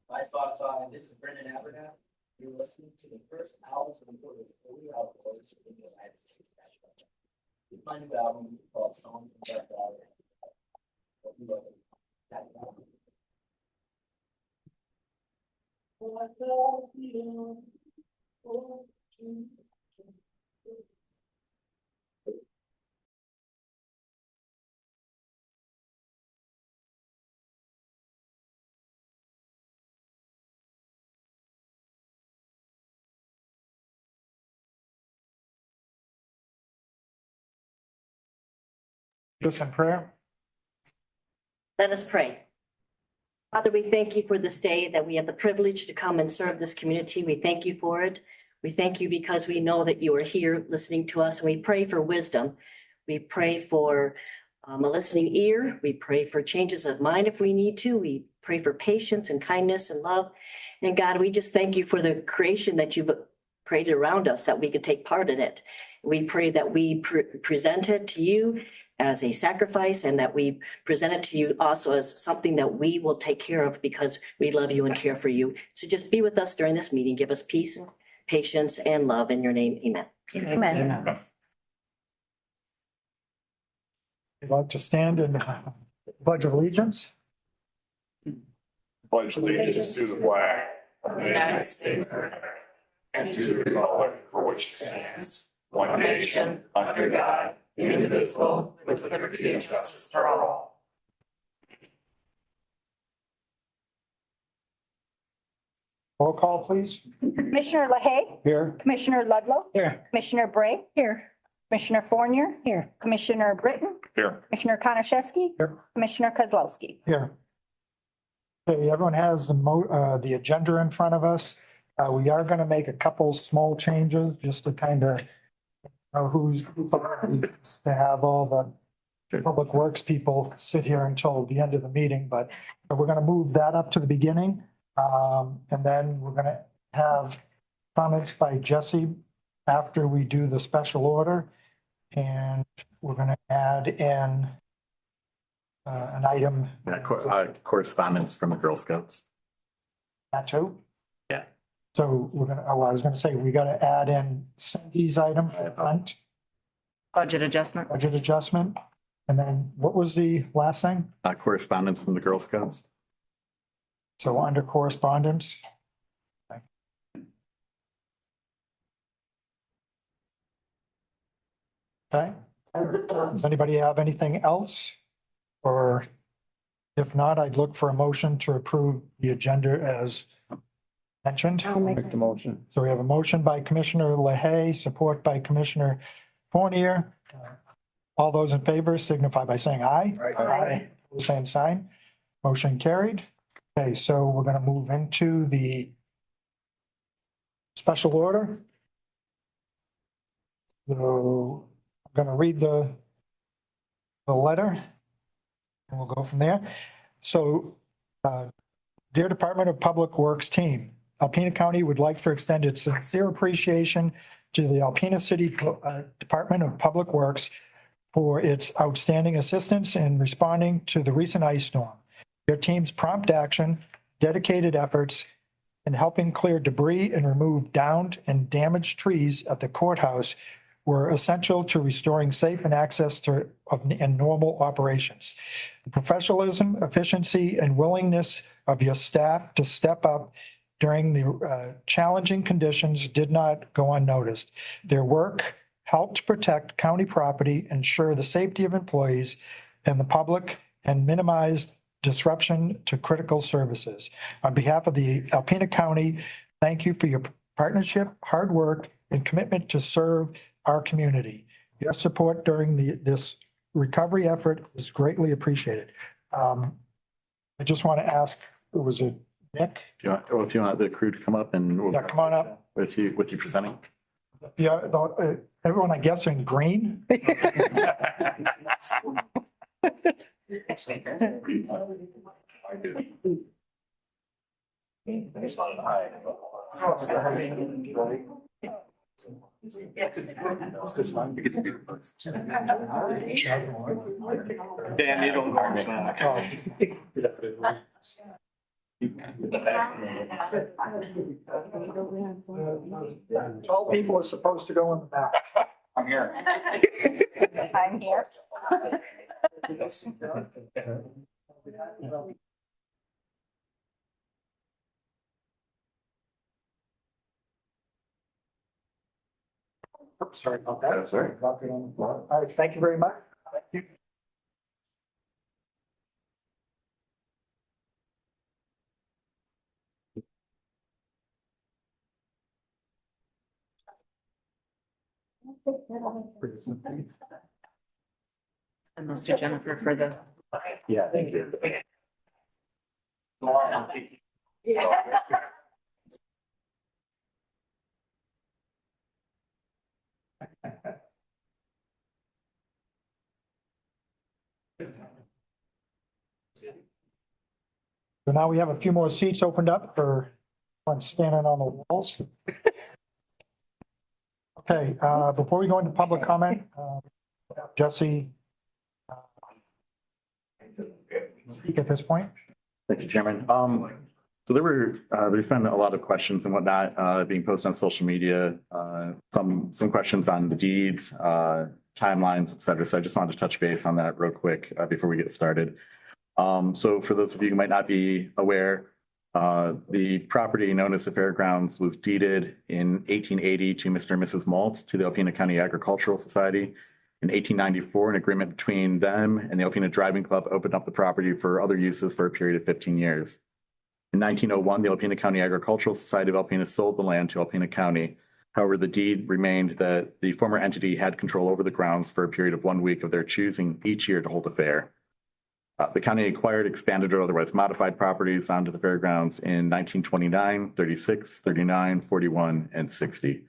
Hi, Spotify. This is Brendan Abernathy. You're listening to the first album from the Holy Outpost in the United States. It's my new album called Songs from Dark Water. Hope you love it. That's the album. Just in prayer. Let us pray. Father, we thank you for this day that we have the privilege to come and serve this community. We thank you for it. We thank you because we know that you are here listening to us, and we pray for wisdom. We pray for a listening ear. We pray for changes of mind if we need to. We pray for patience and kindness and love. And God, we just thank you for the creation that you've created around us, that we could take part in it. We pray that we present it to you as a sacrifice, and that we present it to you also as something that we will take care of because we love you and care for you. So just be with us during this meeting. Give us peace and patience and love in your name. Amen. Amen. You'd like to stand and pledge allegiance? Pledge allegiance to the flag of the United States of America and to the republic for which it stands, one nation, under God, indivisible, with liberty and justice for all. Roll call, please. Commissioner LaHaye, Here. Commissioner Ludlow, Here. Commissioner Bray, Here. Commissioner Fournier, Here. Commissioner Britton, Here. Commissioner Konashevsky, Here. Commissioner Kozlowski. Here. Okay, everyone has the agenda in front of us. We are going to make a couple small changes just to kind of know who's to have all the public works people sit here until the end of the meeting, but we're going to move that up to the beginning. And then we're going to have comments by Jesse after we do the special order. And we're going to add in an item. Correspondence from the Girl Scouts. That too? Yeah. So we're gonna, I was gonna say, we gotta add in Cindy's item for front, Budget adjustment. budget adjustment. And then what was the last thing? Correspondence from the Girl Scouts. So under correspondence. Okay. Does anybody have anything else? Or if not, I'd look for a motion to approve the agenda as mentioned. I'll make the motion. So we have a motion by Commissioner LaHaye, support by Commissioner Fournier. All those in favor signify by saying aye. Aye. Same sign. Motion carried. Okay, so we're going to move into the special order. So I'm going to read the letter and we'll go from there. So, dear Department of Public Works team, Alpena County would like to extend its sincere appreciation to the Alpena City Department of Public Works for its outstanding assistance in responding to the recent ice storm. Your team's prompt action, dedicated efforts in helping clear debris and remove downed and damaged trees at the courthouse were essential to restoring safe and access to and normal operations. The professionalism, efficiency, and willingness of your staff to step up during the challenging conditions did not go unnoticed. Their work helped protect county property, ensure the safety of employees, and the public and minimize disruption to critical services. On behalf of the Alpena County, thank you for your partnership, hard work, and commitment to serve our community. Your support during this recovery effort is greatly appreciated. I just want to ask, was it Nick? If you want the crew to come up and. Yeah, come on up. With you presenting. Yeah, everyone, I guess, in green. Dan, you don't go. Tall people are supposed to go in the back. I'm here. I'm here. Oops, sorry about that. That's all right. Dropped it on the floor. All right, thank you very much. Thank you. And those to Jennifer for the. Yeah, thank you. So now we have a few more seats opened up for one standing on the walls. Okay, before we go into public comment, Jesse, speak at this point. Thank you, Chairman. So there's been a lot of questions and whatnot, being posted on social media, some questions on the deeds, timelines, et cetera. So I just wanted to touch base on that real quick, before we get started. So for those of you who might not be aware, the property known as the Fairgrounds was deeded in 1880 to Mr. and Mrs. Maltz to the Alpena County Agricultural Society. In 1894, an agreement between them and the Alpena Driving Club opened up the property for other uses for a period of 15 years. In 1901, the Alpena County Agricultural Society of Alpena sold the land to Alpena County. However, the deed remained that the former entity had control over the grounds for a period of 1 week of their choosing each year to hold a fair. The county acquired, expanded, or otherwise modified properties onto the fairgrounds in 1929, 36, 39, 41, and 60.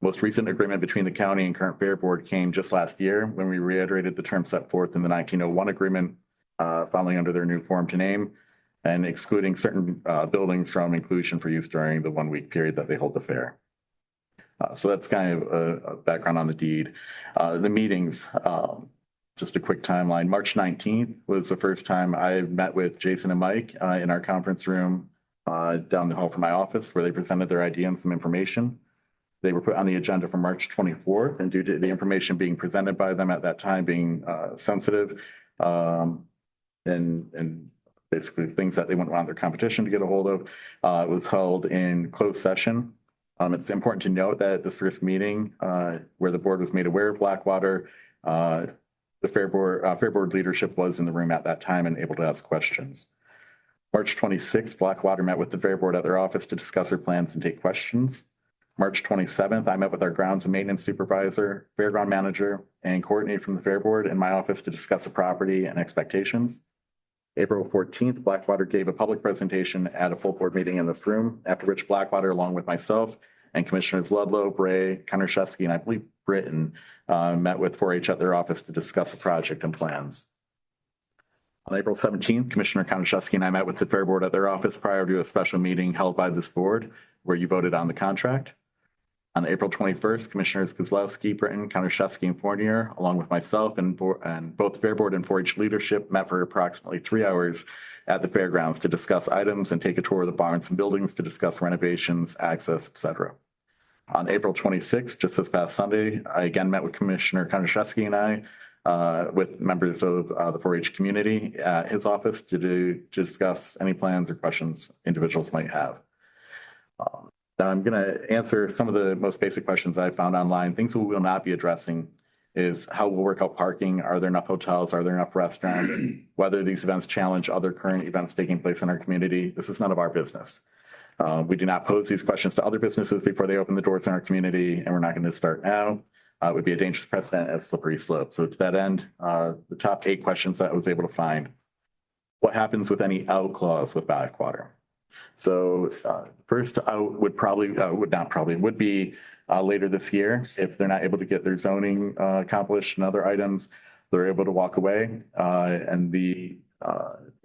Most recent agreement between the county and current fair board came just last year when we reiterated the terms set forth in the 1901 agreement, following under their new form to name and excluding certain buildings from inclusion for use during the 1 week period that they hold the fair. So that's kind of a background on the deed. The meetings, just a quick timeline. March 19th was the first time I met with Jason and Mike in our conference room down the hall from my office, where they presented their idea and some information. They were put on the agenda for March 24th, and due to the information being presented by them at that time being sensitive and basically things that they wouldn't want their competition to get a hold of, it was held in closed session. It's important to note that this first meeting where the board was made aware of Blackwater, the fair board leadership was in the room at that time and able to ask questions. March 26th, Blackwater met with the fair board at their office to discuss their plans and take questions. March 27th, I met with our grounds and maintenance supervisor, fairground manager, and coordinator from the fair board in my office to discuss the property and expectations. April 14th, Blackwater gave a public presentation at a full board meeting in this room, after which Blackwater, along with myself and Commissioners Ludlow, Bray, Konarshevsky, and I believe Britton, met with 4-H at their office to discuss the project and plans. On April 17th, Commissioner Konarshevsky and I met with the fair board at their office prior to a special meeting held by this board where you voted on the contract. On April 21st, Commissioners Kozlowski, Britton, Konarshevsky, and Fournier, along with myself and both the fair board and 4-H leadership, met for approximately 3 hours at the fairgrounds to discuss items and take a tour of the barns and buildings to discuss renovations, access, etc. On April 26th, just this past Sunday, I again met with Commissioner Konarshevsky and I with members of the 4-H community at his office to discuss any plans or questions individuals might have. Now I'm going to answer some of the most basic questions I found online. Things we will not be addressing is how we'll work out parking. Are there enough hotels? Are there enough restaurants? Whether these events challenge other current events taking place in our community, this is none of our business. We do not pose these questions to other businesses before they open the doors in our community, and we're not going to start now. It would be a dangerous precedent and a slippery slope. So to that end, the top 8 questions that I was able to find. What happens with any out clause with backwater? So first out would be later this year. If they're not able to get their zoning accomplished and other items, they're able to walk away, and the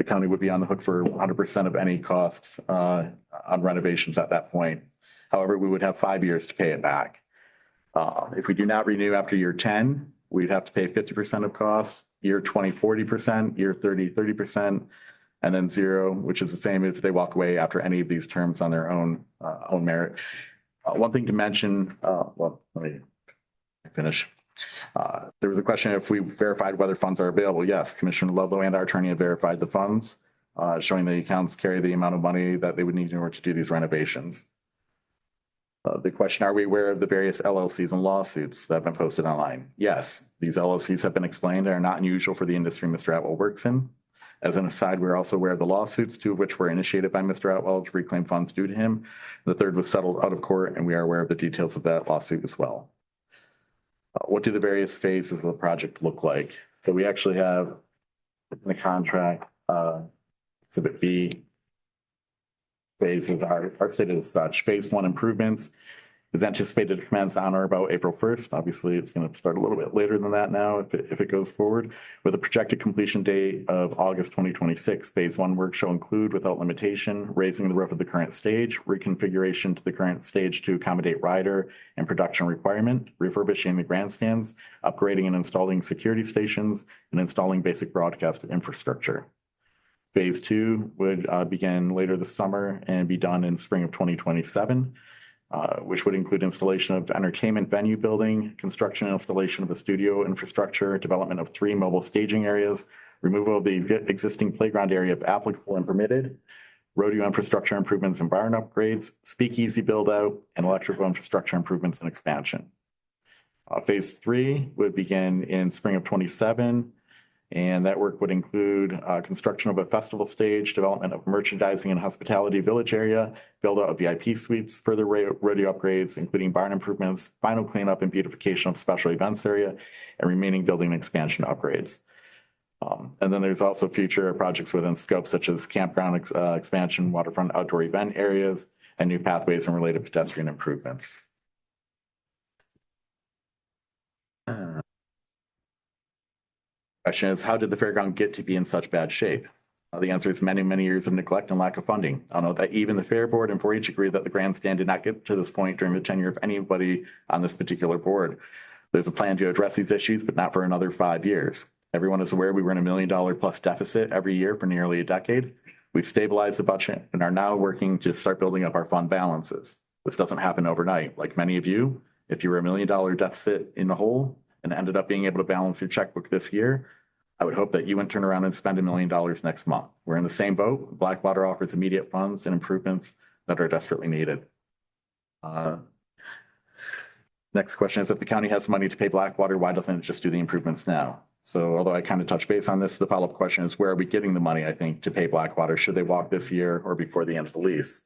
county would be on the hook for 100% of any costs on renovations at that point. However, we would have 5 years to pay it back. If we do not renew after year 10, we'd have to pay 50% of costs, year 20, 40%, year 30, 30%, and then 0, which is the same if they walk away after any of these terms on their own merit. One thing to mention, well, let me finish. There was a question if we verified whether funds are available. Yes, Commissioner Ludlow and our attorney have verified the funds, showing the accounts carry the amount of money that they would need in order to do these renovations. The question, are we aware of the various LLCs and lawsuits that have been posted online? Yes, these LLCs have been explained and are not unusual for the industry Mr. Atwell works in. As an aside, we're also aware of the lawsuits, 2 of which were initiated by Mr. Atwell to reclaim funds due to him. The 3rd was settled out of court, and we are aware of the details of that lawsuit as well. What do the various phases of the project look like? So we actually have in the contract, Exhibit B, phases are stated as such. Phase 1 improvements is anticipated to commence on or about April 1st. Obviously, it's going to start a little bit later than that now if it goes forward. With a projected completion date of August 2026, Phase 1 work shall include, without limitation, raising the roof of the current stage, reconfiguration to the current stage to accommodate rider and production requirement, refurbishing the grandstands, upgrading and installing security stations, and installing basic broadcast infrastructure. Phase 2 would begin later this summer and be done in spring of 2027. Which would include installation of entertainment venue building, construction and installation of a studio infrastructure, development of 3 mobile staging areas, removal of the existing playground area if applicable and permitted, rodeo infrastructure improvements and barn upgrades, speakeasy build out, and electrical infrastructure improvements and expansion. Phase 3 would begin in spring of 27. And that work would include construction of a festival stage, development of merchandising and hospitality village area, build out of VIP suites, further rodeo upgrades, including barn improvements, final cleanup and beautification of special events area, and remaining building expansion upgrades. And then there's also future projects within scope such as campground expansion, waterfront outdoor event areas, and new pathways and related pedestrian improvements. Question is, how did the fairground get to be in such bad shape? The answer is many, many years of neglect and lack of funding. I'll note that even the Fair Board and 4-H agree that the grandstand did not get to this point during the tenure of anybody on this particular board. There's a plan to address these issues, but not for another 5 years. Everyone is aware we were in $1 million plus deficit every year for nearly a decade. We've stabilized the budget and are now working to start building up our fund balances. This doesn't happen overnight. Like many of you, if you were $1 million deficit in the hole and ended up being able to balance your checkbook this year, I would hope that you wouldn't turn around and spend $1 million next month. We're in the same boat. Blackwater offers immediate funds and improvements that are desperately needed. Next question is, if the county has money to pay Blackwater, why doesn't it just do the improvements now? So although I kind of touched base on this, the follow-up question is, where are we getting the money, I think, to pay Blackwater? Should they walk this year or before the end of the lease?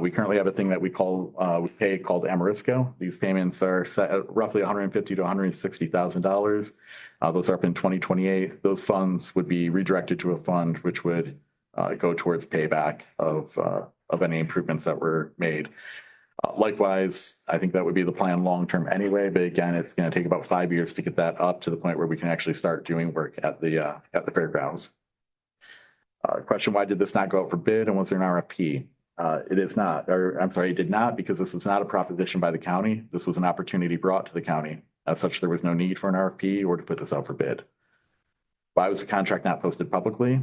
We currently have a thing that we pay called Amorisco. These payments are set at roughly $150,000 to $160,000. Those are up in 2028. Those funds would be redirected to a fund which would go towards payback of any improvements that were made. Likewise, I think that would be the plan long-term anyway, but again, it's going to take about 5 years to get that up to the point where we can actually start doing work at the fairgrounds. Question, why did this not go out for bid and was there an RFP? It is not, or I'm sorry, it did not, because this was not a proposition by the county. This was an opportunity brought to the county. As such, there was no need for an RFP or to put this out for bid. Why was the contract not posted publicly?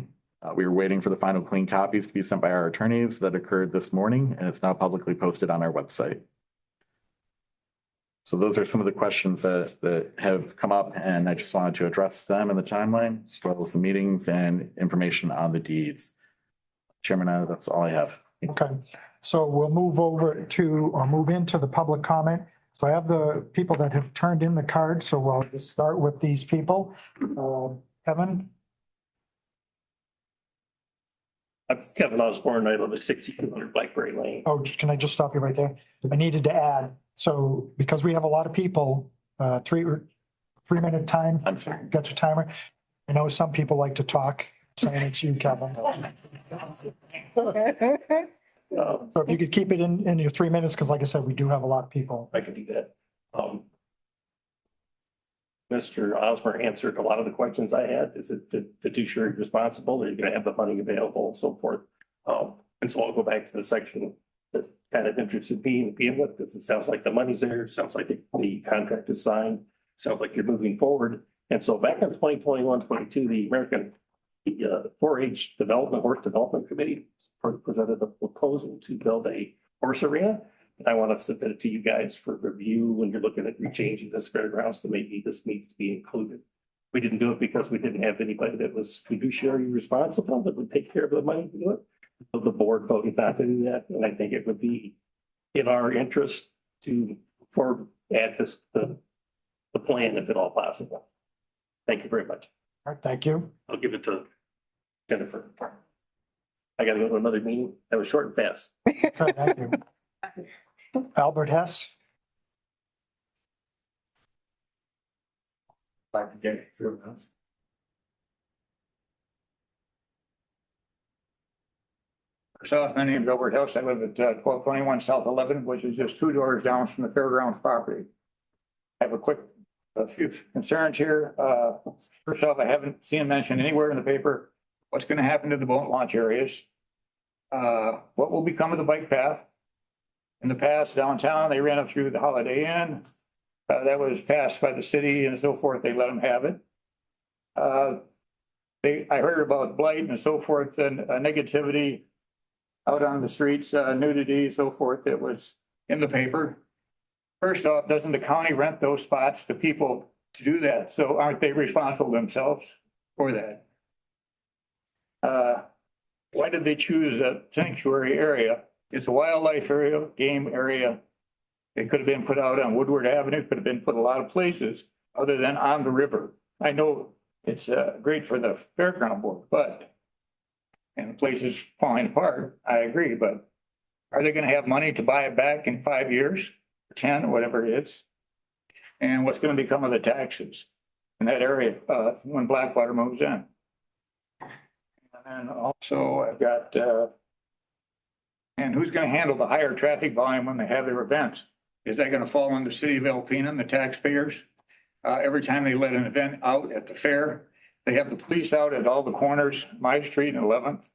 We were waiting for the final clean copies to be sent by our attorneys. That occurred this morning, and it's now publicly posted on our website. So those are some of the questions that have come up, and I just wanted to address them in the timeline, as well as the meetings and information on the deeds. Chairman, that's all I have. Okay, so we'll move into the public comment. So I have the people that have turned in the cards, so we'll just start with these people. Kevin, That's Kevin Osborne. I live at 6200 Blackberry Lane. oh, can I just stop you right there? I needed to add, so because we have a lot of people, 3 minute time. I'm sorry. Got your timer? I know some people like to talk, saying it's you, Kevin. So if you could keep it in your 3 minutes, because like I said, we do have a lot of people. I could do that. Mr. Osborne answered a lot of the questions I had. Is it the fiduciary responsible? Are you going to have the money available and so forth? And so I'll go back to the section that kind of interested me to begin with, because it sounds like the money's there. It sounds like the contract is signed. Sounds like you're moving forward. And so back in 2021-22, the American 4-H Horse Development Committee presented a proposal to build a horse arena. And I want to submit it to you guys for review when you're looking at rechanging this fairgrounds, so maybe this needs to be included. We didn't do it because we didn't have anybody that was fiduciary responsible that would take care of the money to do it. So the board voted not to do that, and I think it would be in our interest to add this the plan if at all possible. Thank you very much. All right, thank you. I'll give it to Jennifer. I gotta go to another meeting. That was short and fast. Okay, thank you. Albert Hess, So my name is Albert House. I live at 1221 South 11, which is just 2 doors down from the Fairgrounds property. I have a few concerns here. First off, I haven't seen mentioned anywhere in the paper what's going to happen to the boat launch areas. What will become of the bike path? In the past, downtown, they ran it through the Holiday Inn. That was passed by the city and so forth. They let them have it. I heard about blight and so forth and negativity out on the streets, nudity, so forth. It was in the paper. First off, doesn't the county rent those spots to people to do that? So aren't they responsible themselves for that? Why did they choose a sanctuary area? It's a wildlife area, game area. It could have been put out on Woodward Avenue, could have been put a lot of places other than on the river. I know it's great for the fairground board, and the place is falling apart. I agree, but are they going to have money to buy it back in 5 years, 10, or whatever it is? And what's going to become of the taxes in that area when Blackwater moves in? And also I've got, and who's going to handle the higher traffic volume when they have their events? Is that going to fall on the city of Alpena and the taxpayers? Every time they let an event out at the fair, they have the police out at all the corners, My Street and 11th,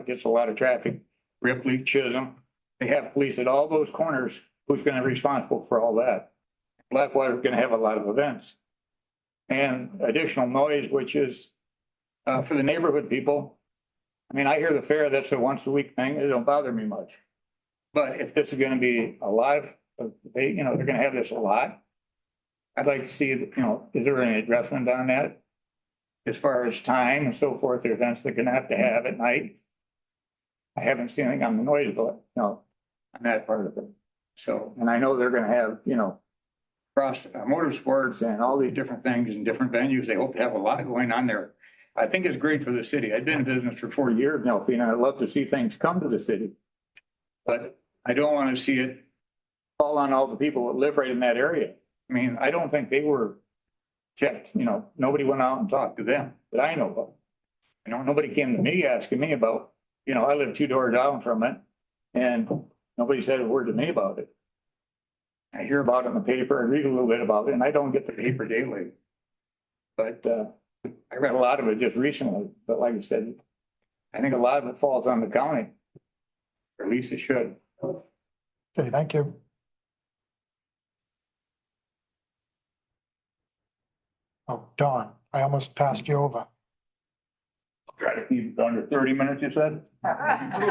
gets a lot of traffic, Ripley, Chisholm. They have police at all those corners. Who's going to be responsible for all that? Blackwater is going to have a lot of events. And additional noise, which is for the neighborhood people. I mean, I hear the fair, that's a once a week thing. It don't bother me much. But if this is going to be a lot, they're going to have this a lot. I'd like to see, is there any addressment on that? As far as time and so forth, the events they're going to have at night. I haven't seen anything on the noise, on that part of it. So, and I know they're going to have, cross motorsports and all these different things and different venues. They hope to have a lot going on there. I think it's great for the city. I've been in business for 4 years now, and I'd love to see things come to the city. But I don't want to see it fall on all the people that live right in that area. I mean, I don't think they were checked, nobody went out and talked to them that I know of. Nobody came to me asking me about, I live 2 doors down from it and nobody said a word to me about it. I hear about it in the paper and read a little bit about it, and I don't get the paper daily. But I read a lot of it just recently, but like I said, I think a lot of it falls on the county, or at least it should. okay, thank you. Oh, Dawn, I almost passed you over. Try to keep it under 30 minutes, you said? I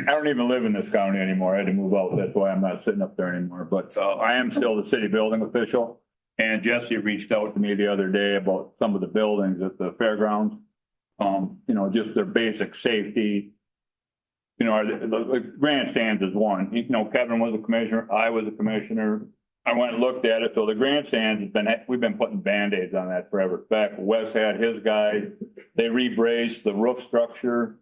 don't even live in this county anymore. I had to move out. That's why I'm not sitting up there anymore. But I am still the city building official. And Jesse reached out to me the other day about some of the buildings at the fairgrounds. Just their basic safety, You know, the grandstands is one. You know, Kevin was a commissioner, I was a commissioner. I went and looked at it. So the grandstands has been, we've been putting Band-Aids on that forever. Back Wes had his guy, they rebraced the roof structure.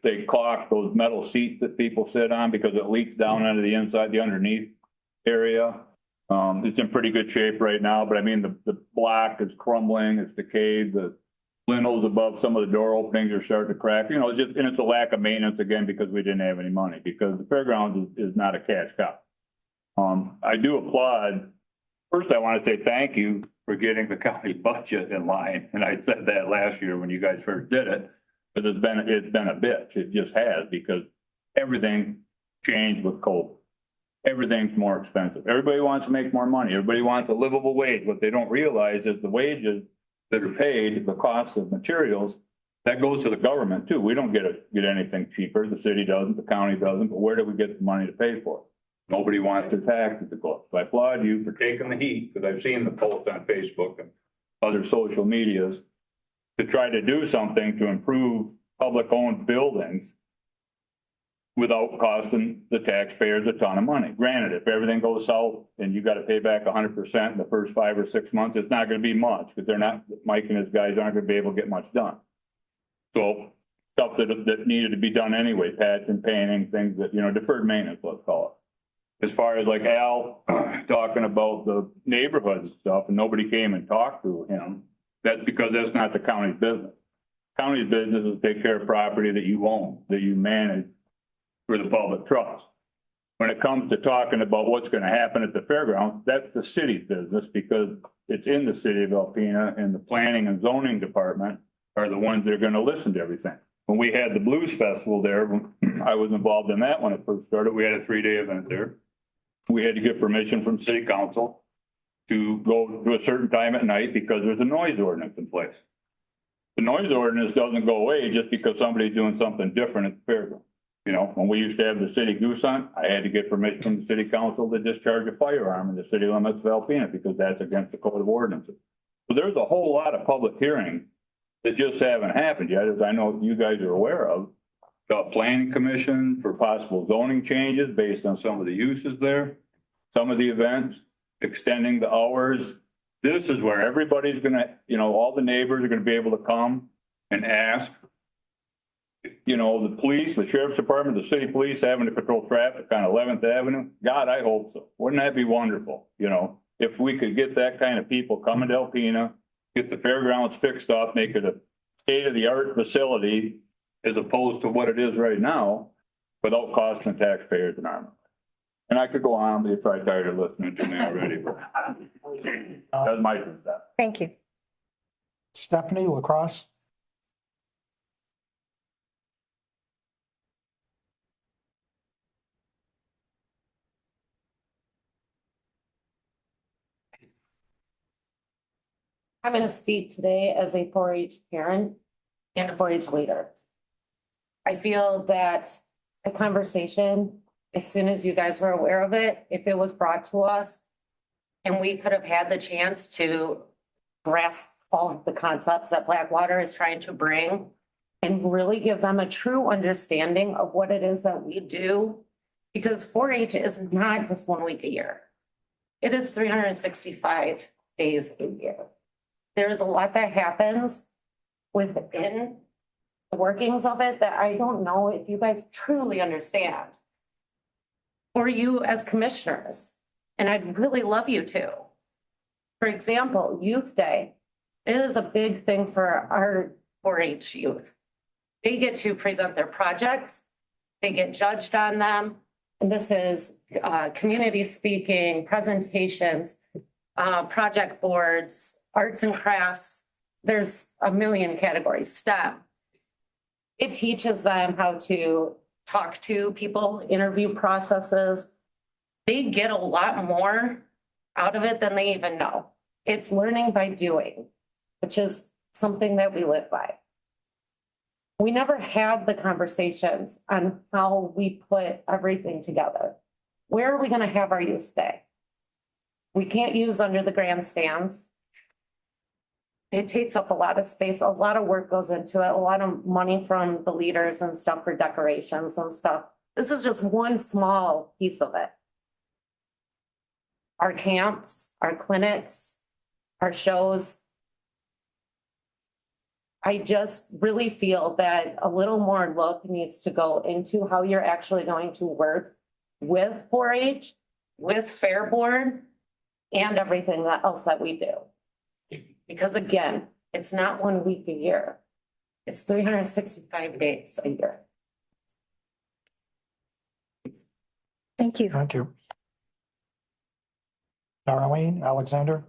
They caulked those metal seats that people sit on because it leaks down into the inside, the underneath area. It's in pretty good shape right now, but I mean, the block is crumbling, it's decayed, the lintels above some of the door openings are starting to crack, you know, just, and it's a lack of maintenance again, because we didn't have any money, because the fairgrounds is not a cash cow. I do applaud. First, I want to say thank you for getting the county budget in line. And I said that last year when you guys first did it, but it's been a bitch. It just has, because everything changed with COVID. Everything's more expensive. Everybody wants to make more money. Everybody wants a livable wage. What they don't realize is the wages that are paid, the cost of materials, that goes to the government too. We don't get anything cheaper. The city doesn't, the county doesn't, but where do we get the money to pay for it? Nobody wants their taxes to go up. So I applaud you for taking the heat, because I've seen the posts on Facebook and other social medias to try to do something to improve public-owned buildings without costing the taxpayers a ton of money. Granted, if everything goes south and you got to pay back 100% in the first 5 or 6 months, it's not going to be much, because they're not, Mike and his guys aren't going to be able to get much done. So stuff that needed to be done anyway, patch and painting, things that, you know, deferred maintenance, let's call it. As far as like Al talking about the neighborhood stuff, and nobody came and talked to him, that's because that's not the county's business. County's business is to take care of property that you own, that you manage for the public trust. When it comes to talking about what's going to happen at the fairgrounds, that's the city's business, because it's in the city of Alpena, and the planning and zoning department are the ones that are going to listen to everything. When we had the blues festival there, I was involved in that when it first started. We had a 3-day event there. We had to get permission from city council to go to a certain time at night, because there's a noise ordinance in place. The noise ordinance doesn't go away just because somebody's doing something different at the fairground. You know, when we used to have the city goose hunt, I had to get permission from the city council to discharge a firearm in the city limits of Alpena, because that's against the code of ordinances. So there's a whole lot of public hearings that just haven't happened yet, as I know you guys are aware of. The planning commission for possible zoning changes based on some of the uses there, some of the events, extending the hours. This is where everybody's gonna, you know, all the neighbors are gonna be able to come and ask. You know, the police, the sheriff's department, the city police having to control traffic on 11th Avenue. God, I hope so. Wouldn't that be wonderful? You know, if we could get that kind of people coming to Alpena, get the fairgrounds fixed up, make it a state-of-the-art facility as opposed to what it is right now, without costing taxpayers an arm. And I could go on, but you're probably tired of listening to me already. That's my stuff. Thank you. Stephanie Lacrosse. I'm going to speak today as a 4-H parent and a 4-H leader. I feel that a conversation, as soon as you guys were aware of it, if it was brought to us and we could have had the chance to grasp all of the concepts that Blackwater is trying to bring and really give them a true understanding of what it is that we do, because 4-H is not just 1 week a year. It is 365 days a year. There is a lot that happens within the workings of it that I don't know if you guys truly understand. Or you as commissioners, and I'd really love you to. For example, Youth Day. It is a big thing for our 4-H youth. They get to present their projects, they get judged on them. And this is community speaking, presentations, project boards, arts and crafts. There's a million categories, STEM. It teaches them how to talk to people, interview processes. They get a lot more out of it than they even know. It's learning by doing, which is something that we live by. We never had the conversations on how we put everything together. Where are we going to have our youth day? We can't use under the grandstands. it takes up a lot of space, a lot of work goes into it, a lot of money from the leaders and stuff for decorations and stuff. This is just one small piece of it. Our camps, our clinics, our shows. I just really feel that a little more look needs to go into how you're actually going to work with 4-H, with Fair Board, and everything else that we do. Because again, it's not 1 week a year. It's 365 days a year. Thank you. Thank you. Darlene, Alexander?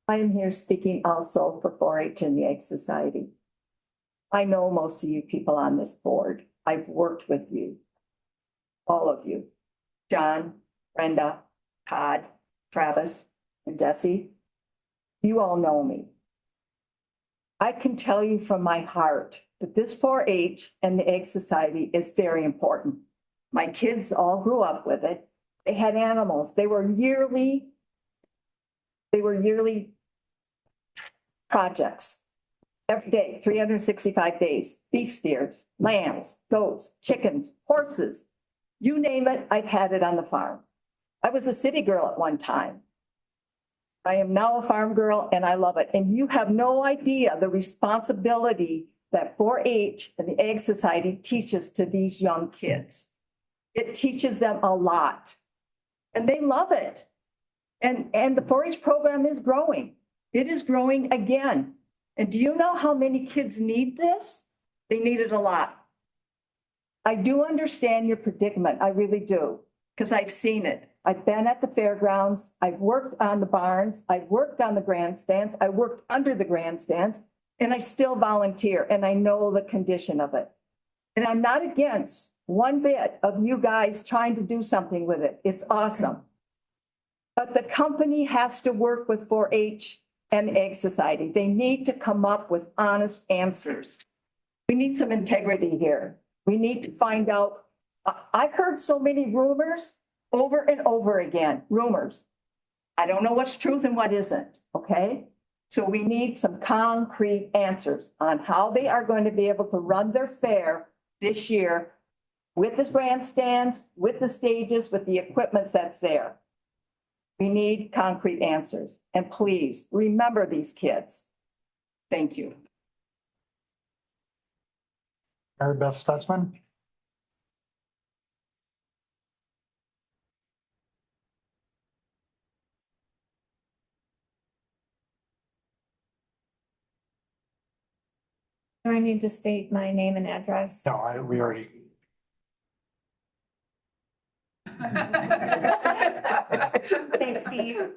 I am here speaking also for 4-H and the Egg Society. I know most of you people on this board. I've worked with you, all of you. John, Brenda, Todd, Travis, and Desi. You all know me. I can tell you from my heart that this 4-H and the Egg Society is very important. My kids all grew up with it. They had animals. They were yearly projects. Every day, 365 days, beef steers, lambs, goats, chickens, horses. You name it, I've had it on the farm. I was a city girl at one time. I am now a farm girl and I love it. And you have no idea the responsibility that 4-H and the Egg Society teaches to these young kids. It teaches them a lot and they love it. And the 4-H program is growing. It is growing again. And do you know how many kids need this? They need it a lot. I do understand your predicament. I really do, because I've seen it. I've been at the fairgrounds. I've worked on the barns. I've worked on the grandstands. I worked under the grandstands, and I still volunteer, and I know the condition of it. And I'm not against one bit of you guys trying to do something with it. It's awesome. But the company has to work with 4-H and Egg Society. They need to come up with honest answers. We need some integrity here. We need to find out. I've heard so many rumors over and over again, rumors. I don't know what's truth and what isn't, okay? So we need some concrete answers on how they are going to be able to run their fair this year with the grandstands, with the stages, with the equipment that's there. We need concrete answers. And please remember these kids. Thank you. Mary Beth Stutzman? Do I need to state my name and address? No, we already. Thanks, Steve.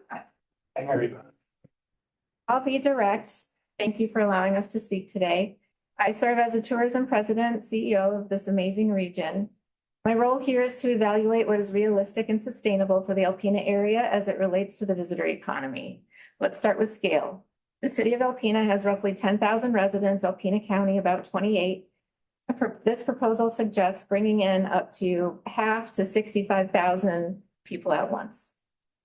I'll be direct. Thank you for allowing us to speak today. I serve as a tourism president, CEO of this amazing region. My role here is to evaluate what is realistic and sustainable for the Alpena area as it relates to the visitor economy. Let's start with scale. The city of Alpena has roughly 10,000 residents, Alpena County about 28. This proposal suggests bringing in up to half to 65,000 people at once.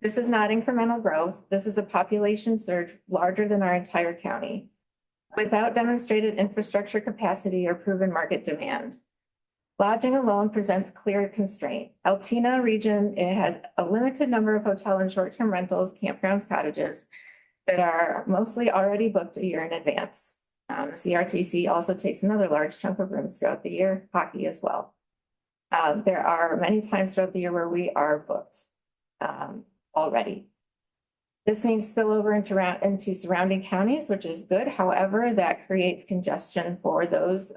This is not incremental growth. This is a population surge larger than our entire county, without demonstrated infrastructure capacity or proven market demand. Lodging alone presents clear constraint. Alpena region, it has a limited number of hotel and short-term rentals, campgrounds, cottages that are mostly already booked a year in advance. CRTC also takes another large chunk of rooms throughout the year, hockey as well. There are many times throughout the year where we are booked already. This means spillover into surrounding counties, which is good. However, that creates congestion for those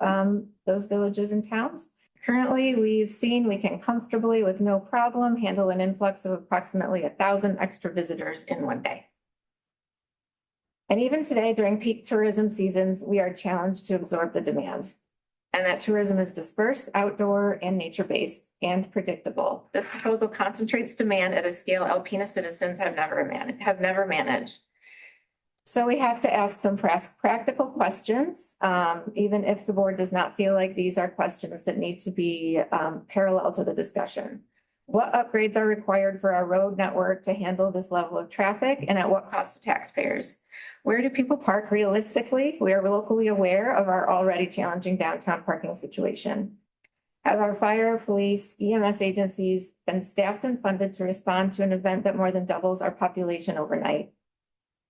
villages and towns. Currently, we've seen we can comfortably, with no problem, handle an influx of approximately 1,000 extra visitors in one day. And even today, during peak tourism seasons, we are challenged to absorb the demand. And that tourism is dispersed, outdoor, and nature-based, and predictable. This proposal concentrates demand at a scale Alpena citizens have never managed. So we have to ask some practical questions, even if the board does not feel like these are questions that need to be parallel to the discussion. What upgrades are required for our road network to handle this level of traffic and at what cost to taxpayers? Where do people park realistically? We are locally aware of our already challenging downtown parking situation. Have our fire, police, EMS agencies been staffed and funded to respond to an event that more than doubles our population overnight?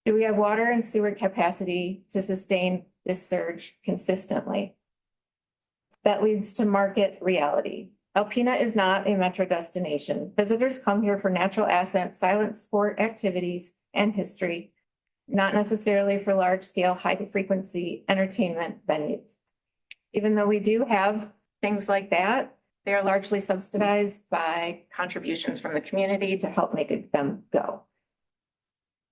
Do we have water and sewer capacity to sustain this surge consistently? That leads to market reality. Alpena is not a metro destination. Visitors come here for natural assets, silent sport activities, and history, not necessarily for large-scale, high-frequency entertainment venues. Even though we do have things like that, they are largely subsidized by contributions from the community to help make them go.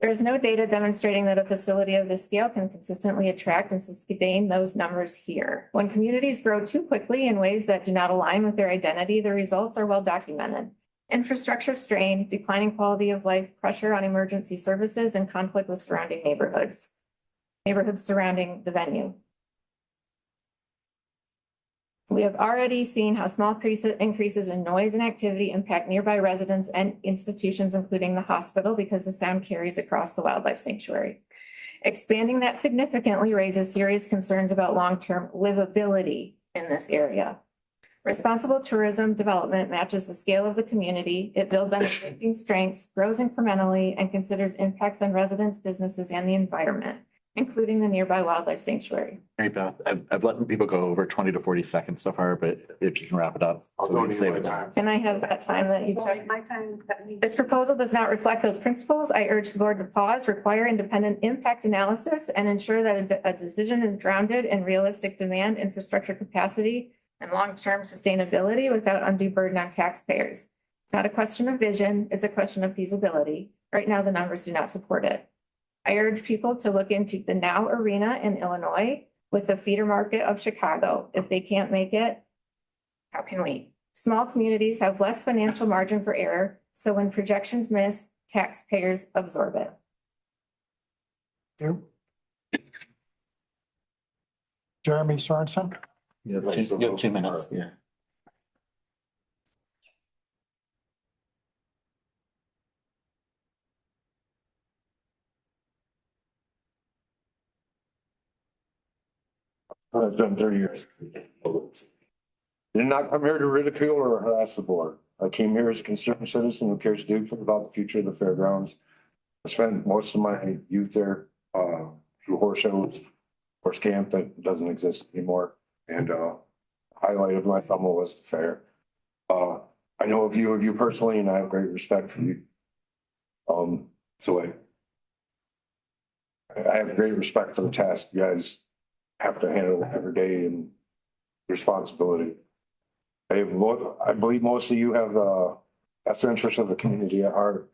There is no data demonstrating that a facility of this scale can consistently attract and sustain those numbers here. When communities grow too quickly in ways that do not align with their identity, the results are well documented. Infrastructure strain, declining quality of life, pressure on emergency services, and conflict with surrounding neighborhoods surrounding the venue. We have already seen how small increases in noise and activity impact nearby residents and institutions, including the hospital, because the sound carries across the wildlife sanctuary. Expanding that significantly raises serious concerns about long-term livability in this area. Responsible tourism development matches the scale of the community. It builds on existing strengths, grows incrementally, and considers impacts on residents, businesses, and the environment, including the nearby wildlife sanctuary. Hey, Beth, I've let people go over 20 to 40 seconds so far, but if you can wrap it up. So we can save it. Can I have that time that you took? This proposal does not reflect those principles. I urge the board to pause, require independent impact analysis, and ensure that a decision is grounded in realistic demand, infrastructure capacity, and long-term sustainability without undue burden on taxpayers. It's not a question of vision, it's a question of feasibility. Right now, the numbers do not support it. I urge people to look into the Now Arena in Illinois with the feeder market of Chicago. If they can't make it, how can we? Small communities have less financial margin for error, so when projections miss, taxpayers absorb it. You. Jeremy Sorensen. You have 2 minutes, yeah. I've done 30 years. Did not come here to ridicule or harass the board. I came here as a concerned citizen who cares deeply about the future of the fairgrounds. I spent most of my youth there, through horse shows, horse camp that doesn't exist anymore. And, highlight of my summer was the fair. I know a few of you personally, and I have great respect for you. So I have great respect for the task you guys have to handle every day and responsibility. I believe most of you have the best interest of the community at heart.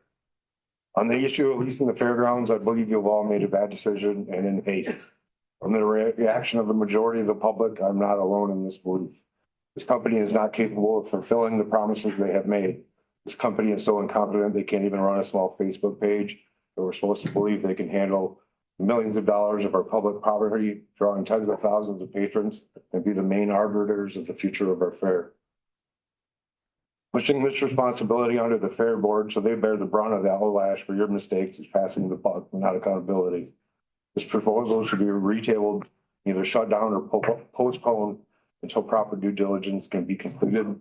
On the issue of leasing the fairgrounds, I believe you've all made a bad decision and in haste. From the reaction of the majority of the public, I'm not alone in this belief. This company is not capable of fulfilling the promises they have made. This company is so incompetent, they can't even run a small Facebook page. But we're supposed to believe they can handle millions of dollars of our public property, drawing tens of thousands of patrons, and be the main arbiters of the future of our fair. Pushing this responsibility onto the fair board so they bear the brunt of the outlash for your mistakes is passing the buck, not accountability. This proposal should be retabled, either shut down or postponed until proper due diligence can be completed.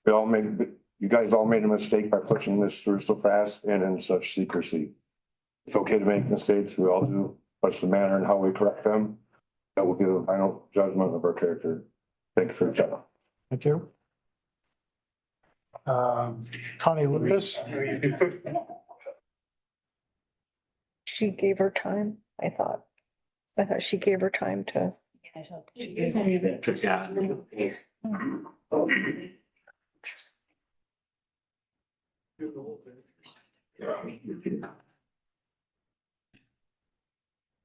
You guys all made a mistake by pushing this through so fast and in such secrecy. It's okay to make mistakes, we all do, but it's the manner and how we correct them that will be the final judgment of our character. Thank you for your time. Thank you. Connie Lucas. She gave her time, I thought. I thought she gave her time to.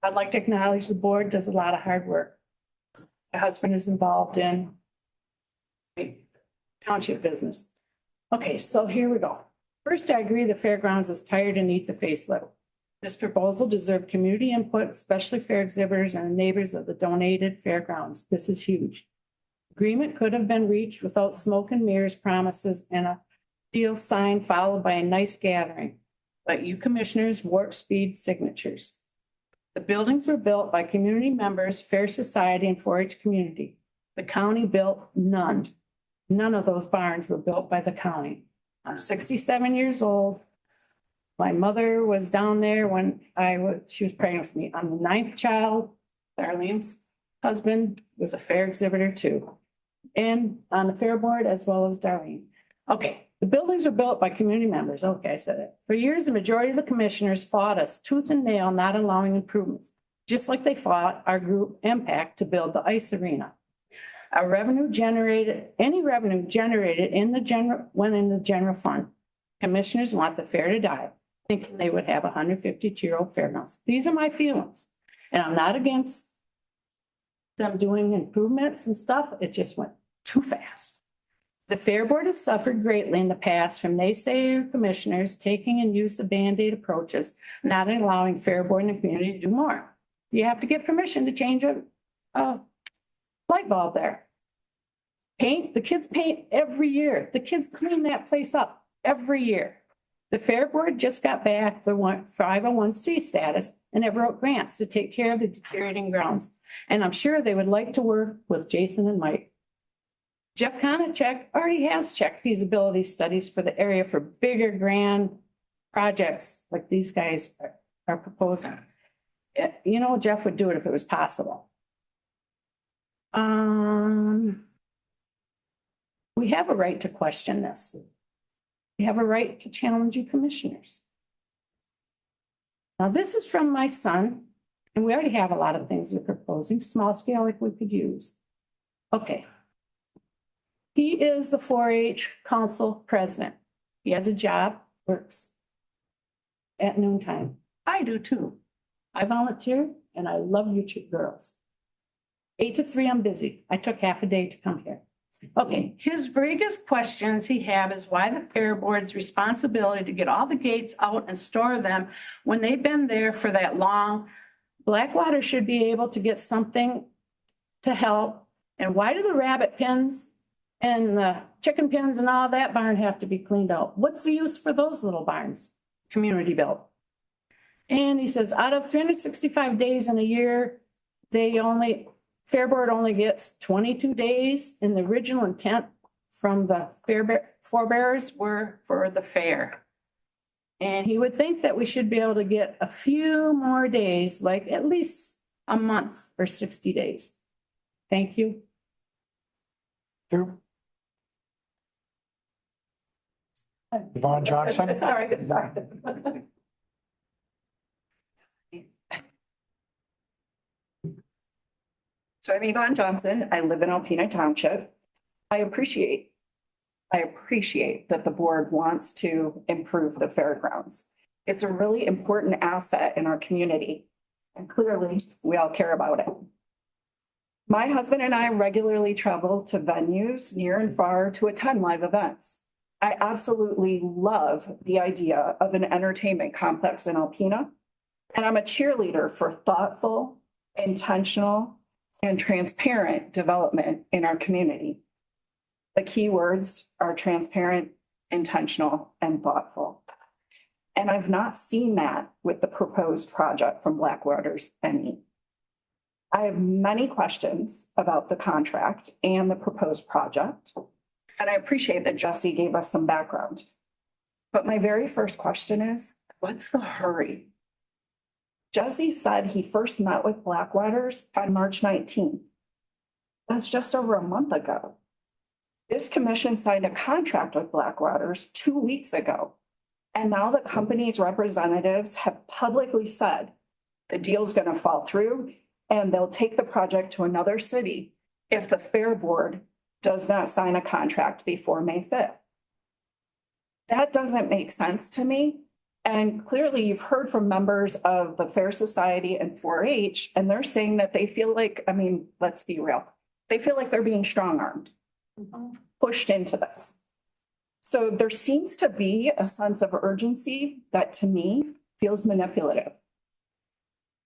I'd like to acknowledge the board does a lot of hard work. My husband is involved in township business. Okay, so here we go. First, I agree the fairgrounds is tired and needs a facelift. This proposal deserved community input, especially fair exhibitors and the neighbors of the donated fairgrounds. This is huge. Agreement could have been reached without smoke and mirrors promises and a deal signed followed by a nice gathering. But you commissioners warp speed signatures. The buildings were built by community members, Fair Society, and 4-H community. The county built none. None of those barns were built by the county. I'm 67 years old. My mother was down there when she was pregnant with me. I'm the 9th child. Darlene's husband was a fair exhibitor too. And on the fair board as well as Darlene. Okay, the buildings were built by community members. Okay, I said it. For years, the majority of the commissioners fought us tooth and nail, not allowing improvements, just like they fought our group Impact to build the ice arena. Any revenue generated in the went in the general fund. Commissioners want the fair to die, thinking they would have 152-year-old fairgrounds. These are my feelings. And I'm not against them doing improvements and stuff. It just went too fast. The Fair Board has suffered greatly in the past from naysayer commissioners taking and use of Band-Aid approaches, not allowing Fair Board and the community to do more. You have to get permission to change a light bulb there. Paint, the kids paint every year. The kids clean that place up every year. The Fair Board just got back the 501c status and it wrote grants to take care of the deteriorating grounds. And I'm sure they would like to work with Jason and Mike. Jeff Konachek already has checked feasibility studies for the area for bigger grand projects like these guys are proposing. You know, Jeff would do it if it was possible. We have a right to question this. We have a right to challenge you commissioners. Now, this is from my son, and we already have a lot of things we're proposing, small scale like we could use. Okay. He is the 4-H council president. He has a job, works at noontime. I do too. I volunteer and I love you two girls. 8 to 3, I'm busy. I took half a day to come here. Okay, his biggest questions he have is why the Fair Board's responsibility to get all the gates out and store them when they've been there for that long. Blackwater should be able to get something to help. And why do the rabbit pens and the chicken pens and all that barn have to be cleaned out? What's the use for those little barns? Community built. And he says out of 365 days in a year, Fair Board only gets 22 days, and the original intent from the forebearers were for the fair. And he would think that we should be able to get a few more days, like at least a month or 60 days. Thank you. Yvonne Johnson. Sorry. So I'm Yvonne Johnson. I live in Alpena Township. I appreciate that the board wants to improve the fairgrounds. It's a really important asset in our community, and clearly we all care about it. My husband and I regularly travel to venues near and far to attend live events. I absolutely love the idea of an entertainment complex in Alpena, and I'm a cheerleader for thoughtful, intentional, and transparent development in our community. The key words are transparent, intentional, and thoughtful. And I've not seen that with the proposed project from Blackwater's ME. I have many questions about the contract and the proposed project, and I appreciate that Jesse gave us some background. But my very first question is, what's the hurry? Jesse said he first met with Blackwater's on March 19th. That's just over a month ago. This commission signed a contract with Blackwater's 2 weeks ago. And now the company's representatives have publicly said the deal's going to fall through and they'll take the project to another city if the Fair Board does not sign a contract before May 5th. That doesn't make sense to me. And clearly you've heard from members of the Fair Society and 4-H, and they're saying that they feel like, I mean, let's be real. They feel like they're being strong-armed, pushed into this. So there seems to be a sense of urgency that to me feels manipulative.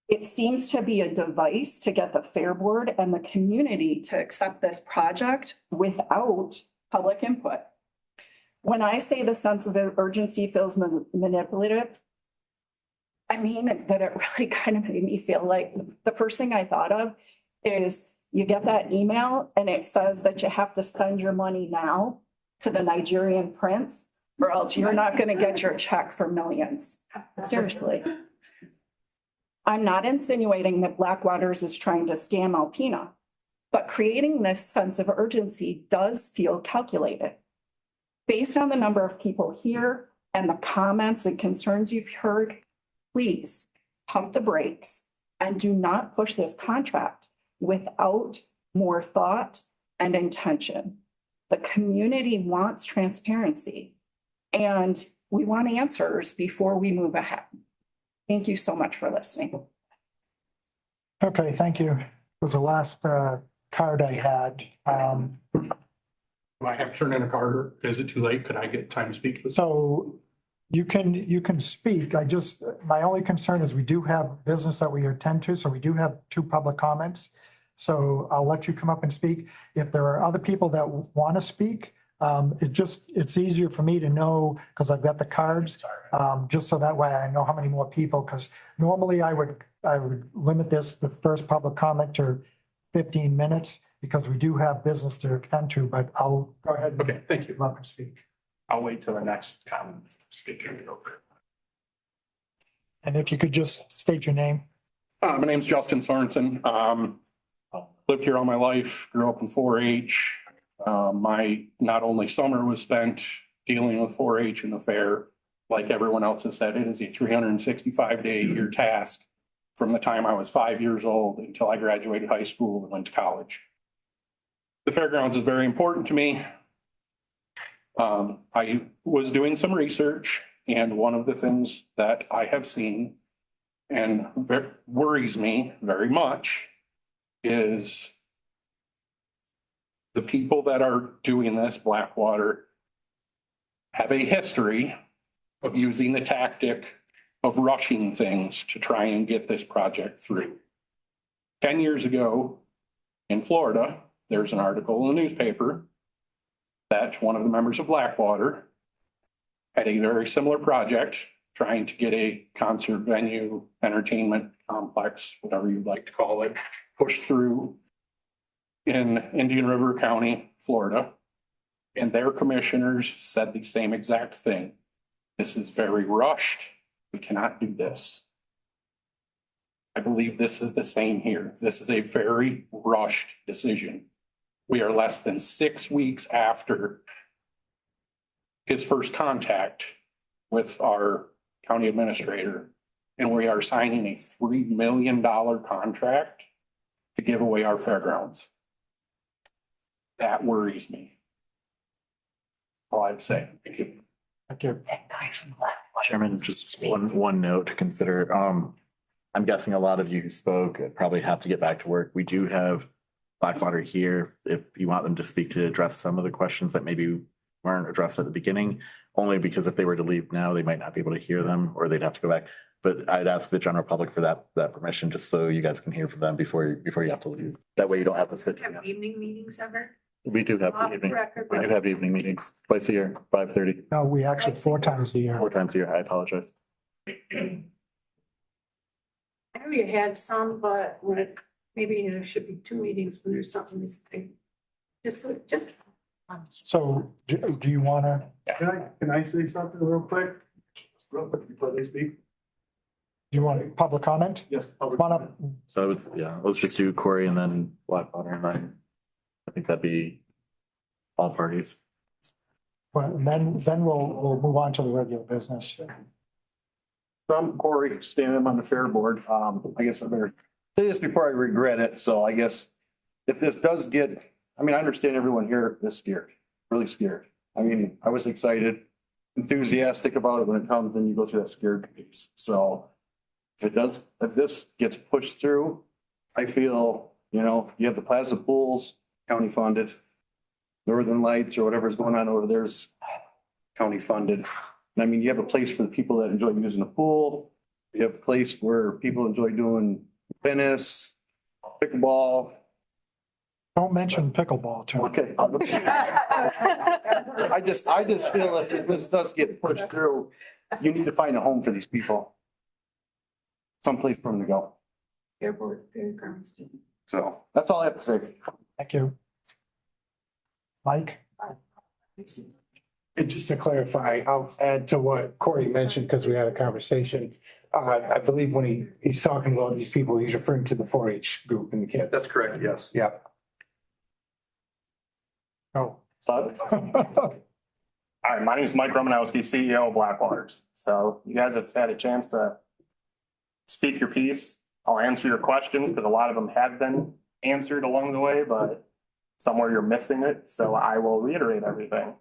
It seems to be a device to get the Fair Board and the community to accept this project without public input. When I say the sense of urgency feels manipulative, I mean that it really kind of made me feel like the first thing I thought of is you get that email and it says that you have to send your money now to the Nigerian prince, or else you're not going to get your check for millions. Seriously. I'm not insinuating that Blackwaters is trying to scam Alpena, but creating this sense of urgency does feel calculated. Based on the number of people here and the comments and concerns you've heard, please pump the brakes and do not push this contract without more thought and intention. The community wants transparency, and we want answers before we move ahead. Thank you so much for listening. Okay, thank you. It was the last card I had. Do I have to turn in a card, or is it too late? Could I get time to speak? So you can speak. My only concern is we do have business that we attend to, so we do have 2 public comments. So I'll let you come up and speak. If there are other people that want to speak, it's easier for me to know because I've got the cards, just so that way I know how many more people, because normally I would limit the first public comment to 15 minutes because we do have business to attend to, but I'll go ahead. Okay, thank you. Let me speak. I'll wait till the next comment. And if you could just state your name. My name's Justin Sorensen. Lived here all my life, grew up in 4-H. My not only summer was spent dealing with 4-H and the fair, like everyone else has said, it is a 365-day-a-year task from the time I was 5 years old until I graduated high school and went to college. The fairgrounds is very important to me. I was doing some research, and one of the things that I have seen and worries me very much is the people that are doing this, Blackwater, have a history of using the tactic of rushing things to try and get this project through. 10 years ago in Florida, there's an article in the newspaper that one of the members of Blackwater had a very similar project trying to get a concert venue, entertainment complex, whatever you'd like to call it, pushed through in Indian River County, Florida. And their commissioners said the same exact thing. This is very rushed. We cannot do this. I believe this is the same here. This is a very rushed decision. We are less than 6 weeks after his first contact with our county administrator, and we are signing a $3 million contract to give away our fairgrounds. That worries me. All I'd say. Thank you. Thank you. Chairman, just one note to consider. I'm guessing a lot of you who spoke probably have to get back to work. We do have Blackwater here if you want them to speak to address some of the questions that maybe weren't addressed at the beginning, only because if they were to leave now, they might not be able to hear them or they'd have to go back. But I'd ask the general public for that permission, just so you guys can hear from them before you have to leave. That way you don't have to sit. Have evening meetings ever? We do have evening meetings twice a year, 5:30. No, we actually 4 times a year. 4 times a year. I apologize. I know you had some, but maybe there should be 2 meetings when there's something missing. Just. So do you want to? Can I say something real quick? Real quick before they speak? Do you want public comment? Yes. Come on up. So let's just do Corey and then Blackwater, and then I think that'd be all parties. Well, and then we'll move on to the regular business. So I'm Corey, standing on the fair board. I guess I better say this before I regret it. So I guess if this does get, I understand everyone here is scared, really scared. I was excited, enthusiastic about it when it comes and you go through that scared piece. So if this gets pushed through, I feel, you have the Plaza Pools, county funded, Northern Lights or whatever's going on over there's county funded. You have a place for the people that enjoy using the pool. We have a place where people enjoy doing tennis, pickleball. Don't mention pickleball to me. Okay. I just feel that if this does get pushed through, you need to find a home for these people. Someplace for them to go. Airport, Fairgrounds. So that's all I have to say. Thank you. Mike? And just to clarify, I'll add to what Corey mentioned because we had a conversation. I believe when he's talking about these people, he's referring to the 4-H group and the kids. That's correct, yes. Yeah. Oh. All right, my name is Mike Romanowski, CEO of Blackwaters. So you guys have had a chance to speak your piece. I'll answer your questions because a lot of them have been answered along the way, but somewhere you're missing it. So I will reiterate everything.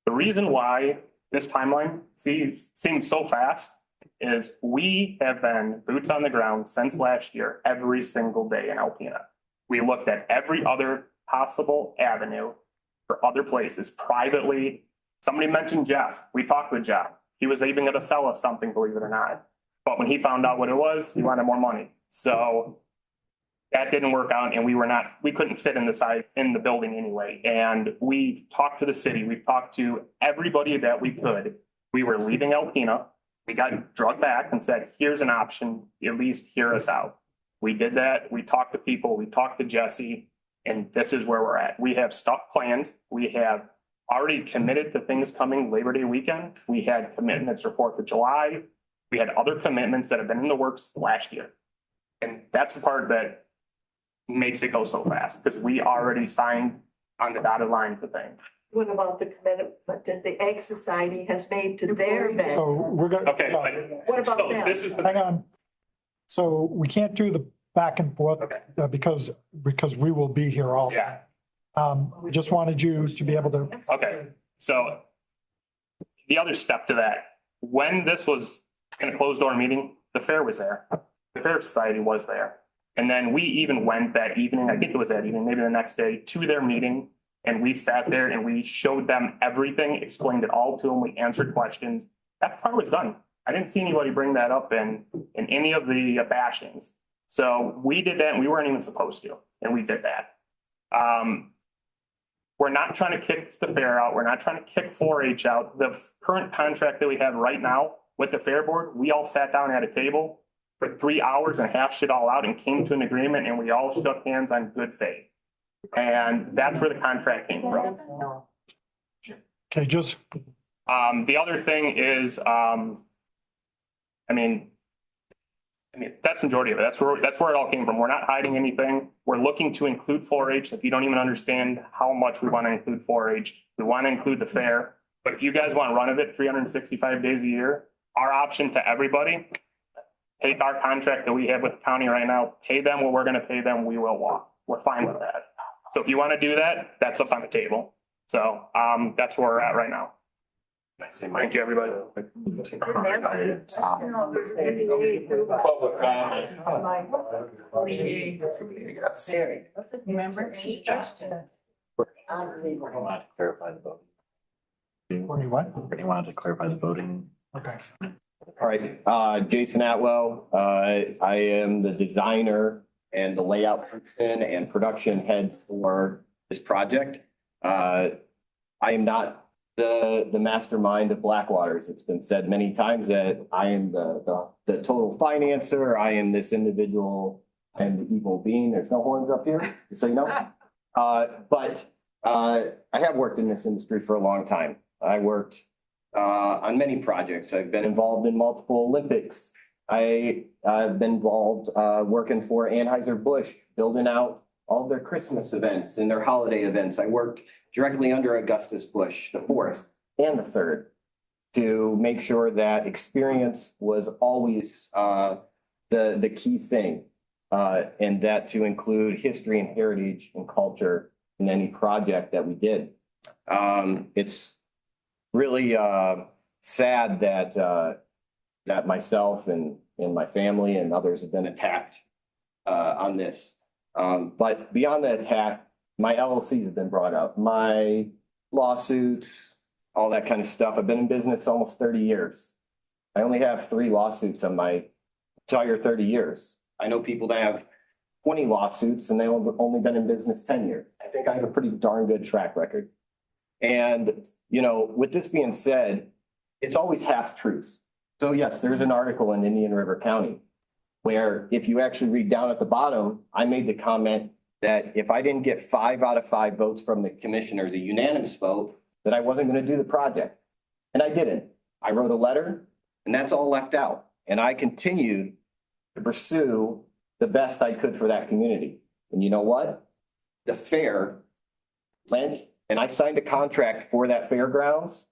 The reason why this timeline seems so fast is we have been boots on the ground since last year, every single day in Alpena. We looked at every other possible avenue for other places privately. Somebody mentioned Jeff. We talked with Jeff. He was even going to sell us something, believe it or not. But when he found out what it was, he wanted more money. So that didn't work out and we couldn't fit in the building anyway. And we've talked to the city. We've talked to everybody that we could. We were leaving Alpena. We got drugged back and said, here's an option, at least hear us out. We did that. We talked to people. We talked to Jesse. And this is where we're at. We have stuff planned. We have already committed to things coming Labor Day weekend. We had commitments for 4th of July. We had other commitments that have been in the works last year. And that's the part that makes it go so fast because we already signed on the dotted line for things. What about the commitment that the Egg Society has made to their event? So we're gonna. Okay. What about So that? this is the. Hang on. So we can't do the back and forth because we will be here all. Yeah. We just wanted you to be able to. Okay. So the other step to that, when this was in a closed door meeting, the fair was there. The Fair Society was there. And then we even went that evening, I think it was that evening, maybe the next day, to their meeting. And we sat there and we showed them everything, explained it all to them. We answered questions. That part was done. I didn't see anybody bring that up in any of the bashings. So we did that and we weren't even supposed to, and we did that. We're not trying to kick the fair out. We're not trying to kick 4-H out. The current contract that we have right now with the Fair Board, we all sat down at a table for 3 hours and hashed it all out and came to an agreement and we all shook hands on good faith. And that's where the contract came from. Okay, just. The other thing is, that's the majority of it. That's where it all came from. We're not hiding anything. We're looking to include 4-H. If you don't even understand how much we want to include 4-H, we want to include the fair. But if you guys want to run of it 365 days a year, our option to everybody, take our contract that we have with the county right now, pay them what we're going to pay them, we will walk. We're fine with that. So if you want to do that, that's up on the table. So that's where we're at right now. Thank you, everybody. Public comment. Remember? Wanted to clarify the voting. What? He wanted to clarify the voting. Okay. All right, Jason Atwell. I am the designer and the layout person and production head for this project. I am not the mastermind of Blackwaters. It's been said many times that I am the total financer. I am this individual and the evil being. There's no horns up here, so you know. But I have worked in this industry for a long time. I worked on many projects. I've been involved in multiple Olympics. I've been involved working for Anheuser-Busch, building out all their Christmas events and their holiday events. I worked directly under Augustus Busch, the 4th and the 3rd, to make sure that experience was always the key thing, and that to include history and heritage and culture in any project that we did. It's really sad that myself and my family and others have been attacked on this. But beyond the attack, my LLC has been brought up, my lawsuits, all that kind of stuff. I've been in business almost 30 years. I only have 3 lawsuits on my entire 30 years. I know people that have 20 lawsuits and they've only been in business 10 years. I think I have a pretty darn good track record. And, you know, with this being said, it's always half truths. So yes, there's an article in Indian River County where if you actually read down at the bottom, I made the comment that if I didn't get 5 out of 5 votes from the commissioners, a unanimous vote, that I wasn't going to do the project. And I didn't. I wrote a letter and that's all left out. And I continued to pursue the best I could for that community. And you know what? The fair went and I signed a contract for that fairgrounds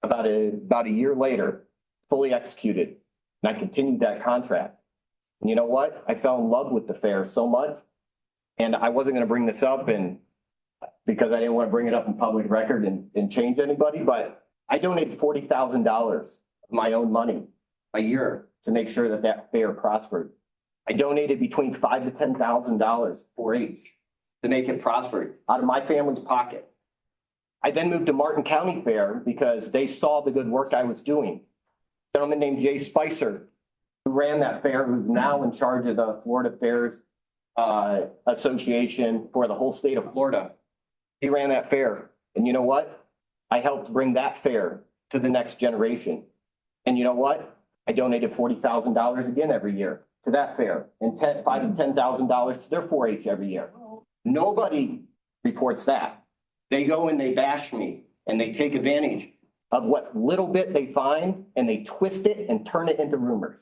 about a year later, fully executed. And I continued that contract. And you know what? I fell in love with the fair so much. And I wasn't going to bring this up and because I didn't want to bring it up in public record and change anybody, but I donated $40,000 of my own money a year to make sure that that fair prospered. I donated between $5,000 to $10,000 for each to make it prosper out of my family's pocket. I then moved to Martin County Fair because they saw the good work I was doing. A gentleman named Jay Spicer, who ran that fair, who's now in charge of the Florida Fairs Association for the whole state of Florida. He ran that fair. And you know what? I helped bring that fair to the next generation. And you know what? I donated $40,000 again every year to that fair and $5,000 to $10,000 to their 4-H every year. Nobody reports that. They go and they bash me and they take advantage of what little bit they find and they twist it and turn it into rumors.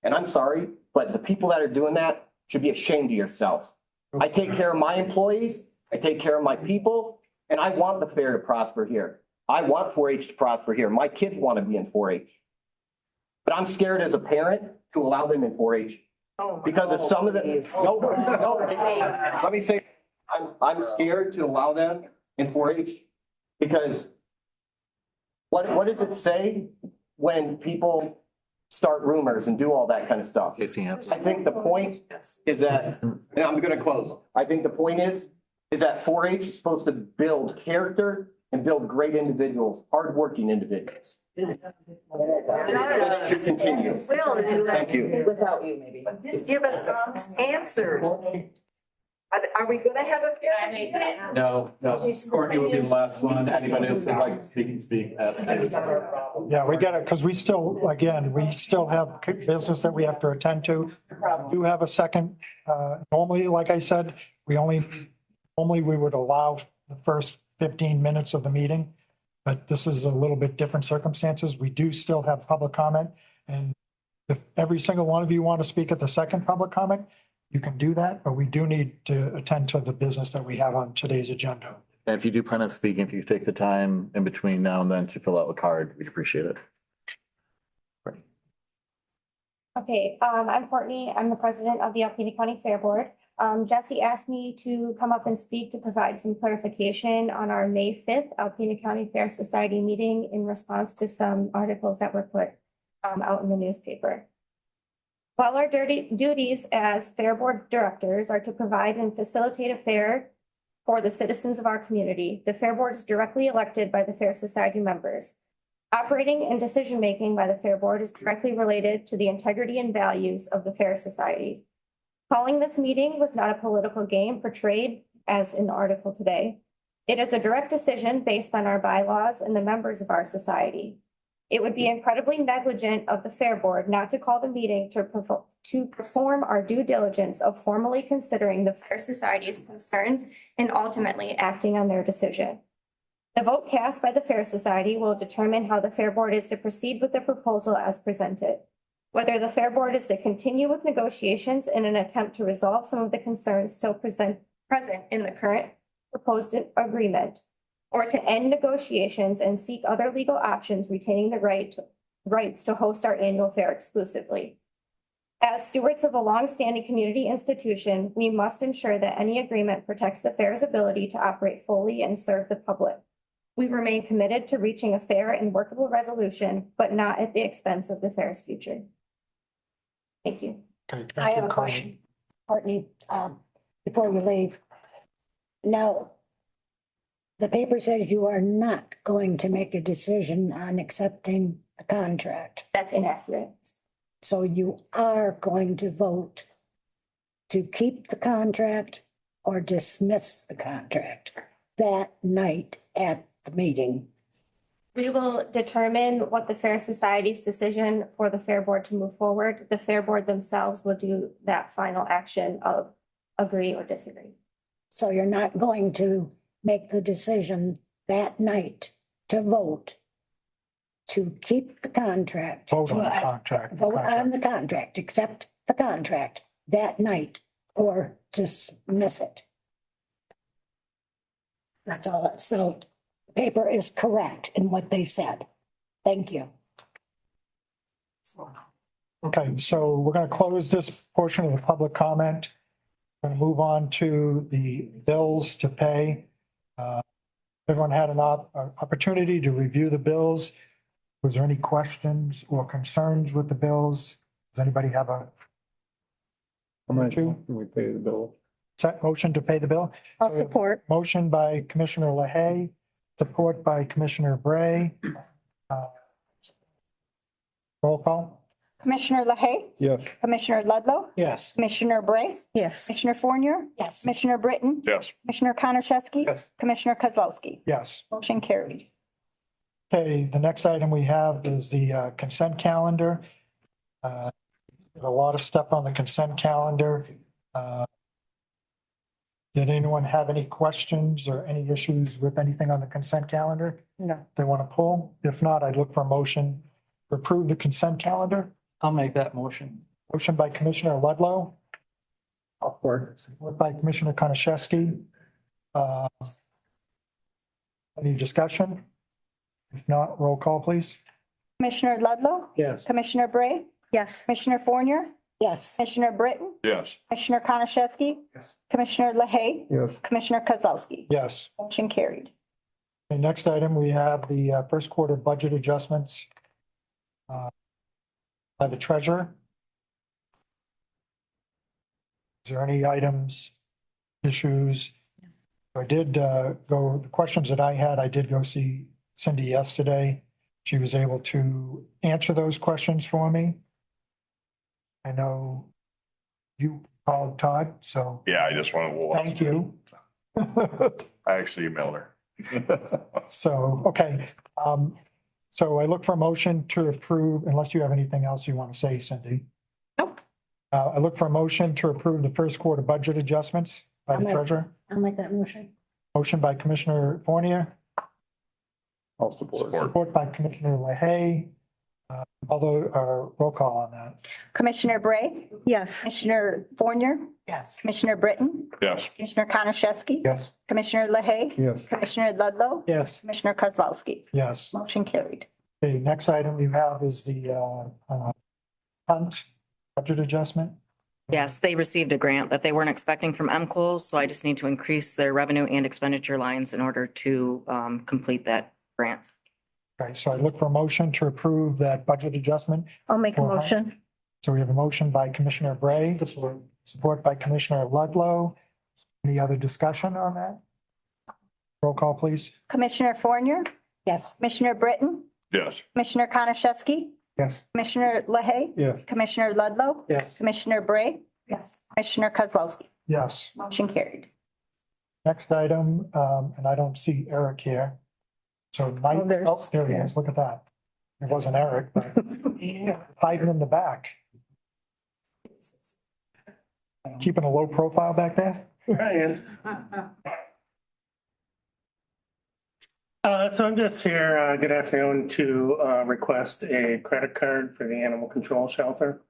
And I'm sorry, but the people that are doing that should be ashamed of yourself. I take care of my employees, I take care of my people, and I want the fair to prosper here. I want 4-H to prosper here. My kids want to be in 4-H. But I'm scared as a parent to allow them in 4-H because of some of the, let me say, I'm scared to allow them in 4-H because what does it say when people start rumors and do all that kind of stuff? I think the point is that, and I'm going to close. I think the point is that 4-H is supposed to build character and build great individuals, hardworking individuals. Continue. Thank you. Without you, maybe. Just give us some answers. Are we gonna have a fair? No, Courtney will be the last one. Anybody else would like to speak? Yeah, we got it, because we still, again, we still have business that we have to attend to. We do have a second, normally, like I said, normally we would allow the first 15 minutes of the meeting, but this is a little bit different circumstances. We do still have public comment. And if every single one of you want to speak at the second public comment, you can do that, but we do need to attend to the business that we have on today's agenda. And if you do plan on speaking, if you take the time in between now and then to fill out a card, we'd appreciate it. Okay, I'm Courtney. I'm the president of the Alpena County Fair Board. Jesse asked me to come up and speak to provide some clarification on our May 5th Alpena County Fair Society meeting in response to some articles that were put out in the newspaper. While our duties as Fair Board directors are to provide and facilitate a fair for the citizens of our community, the Fair Board is directly elected by the Fair Society members. Operating and decision-making by the Fair Board is directly related to the integrity and values of the Fair Society. Calling this meeting was not a political game portrayed as in the article today. It is a direct decision based on our bylaws and the members of our society. It would be incredibly negligent of the Fair Board not to call the meeting to perform our due diligence of formally considering the Fair Society's concerns and ultimately acting on their decision. The vote cast by the Fair Society will determine how the Fair Board is to proceed with the proposal as presented. Whether the Fair Board is to continue with negotiations in an attempt to resolve some of the concerns still present in the current proposed agreement, or to end negotiations and seek other legal options retaining the rights to host our annual fair exclusively. As stewards of a long-standing community institution, we must ensure that any agreement protects the fair's ability to operate fully and serve the public. We remain committed to reaching a fair and workable resolution, but not at the expense of the fair's future. Thank you. I have a question, Courtney, before you leave. Now, the paper says you are not going to make a decision on accepting the contract. That's inaccurate. So you are going to vote to keep the contract or dismiss the contract that night at the meeting. We will determine what the Fair Society's decision for the Fair Board to move forward. The Fair Board themselves will do that final action of agree or disagree. So you're not going to make the decision that night to vote to keep the contract. Vote on the contract. Vote on the contract, accept the contract that night or dismiss it. That's all. So the paper is correct in what they said. Thank you. Okay, so we're going to close this portion of the public comment. We're going to move on to the bills to pay. Everyone had an opportunity to review the bills. Was there any questions or concerns with the bills? Does anybody have a We pay the bill. motion to pay the bill? I'll support. Motion by Commissioner LaHaye, support by Commissioner Bray. Roll call? Commissioner LaHaye, Yes. Commissioner Ludlow, Yes. Commissioner Bray, Yes. Commissioner Fournier, Yes. Commissioner Britton, Yes. Commissioner Konachesky, Yes. Commissioner Kozlowski. Yes. Motion carried. Okay, the next item we have is the consent calendar. A lot of stuff on the consent calendar. Did anyone have any questions or any issues with anything on the consent calendar No. they want to pull? If not, I'd look for a motion to approve the consent calendar. I'll make that motion. Motion by Commissioner Ludlow, Support. support by Commissioner Konachesky. Any discussion? If not, roll call, please. Commissioner Ludlow, Yes. Commissioner Bray, Yes. Commissioner Fournier, Yes. Commissioner Britton, Yes. Commissioner Konachesky, Yes. Commissioner LaHaye, Yes. Commissioner Kozlowski. Yes. Motion carried. The next item, we have the first quarter budget adjustments by the treasurer. Is there any items, issues? I did go, the questions that I had, I did go see Cindy yesterday. She was able to answer those questions for me. I know you called Todd, so Yeah, I just want to. thank you. I actually emailed her. So, okay, so I look for a motion to approve, unless you have anything else you want to say, Cindy. Nope. I look for a motion to approve the first quarter budget adjustments by the I'll treasurer. I'll make that motion. Motion by Commissioner Fournier, I'll support. support by Commissioner LaHaye. Although, roll call on that. Commissioner Bray, Yes. Commissioner Fournier, Yes. Commissioner Britton, Yes. Commissioner Konachesky, Yes. Commissioner LaHaye, Yes. Commissioner Ludlow, Yes. Commissioner Kozlowski. Yes. Motion carried. The next item you have is the hunt budget adjustment. Yes, they received a grant that they weren't expecting from MCOL, so I just need to increase their revenue and expenditure lines in order to complete that grant. Okay, so I look for a motion to approve that budget adjustment. I'll make a motion. So we have a motion by Commissioner Bray, support by Commissioner Ludlow. Any other discussion on that? Roll call, please. Commissioner Fournier, Yes. Commissioner Britton, Yes. Commissioner Konachesky, Yes. Commissioner LaHaye, Yes. Commissioner Ludlow, Yes. Commissioner Bray, Yes. Commissioner Kozlowski. Yes. Motion carried. Next item, and I don't see Eric here. So Mike, Oh, there's- oh, there he is. Look at that. It wasn't Eric, but hiding in the back. Keeping a low profile back there? So I'm just here, good afternoon, to request a credit card for the animal control shelter.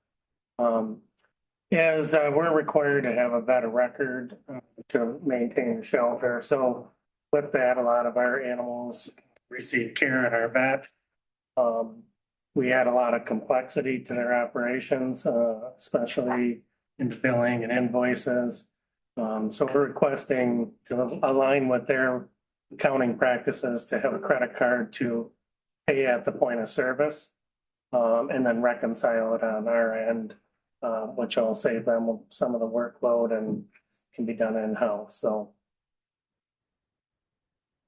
As we're required to have a vet of record to maintain the shelter. So with that, a lot of our animals receive care at our vet. We add a lot of complexity to their operations, especially in billing and invoices. So we're requesting to align with their accounting practices to have a credit card to pay at the point of service, and then reconcile it on our end, which will save them some of the workload and can be done in-house, so.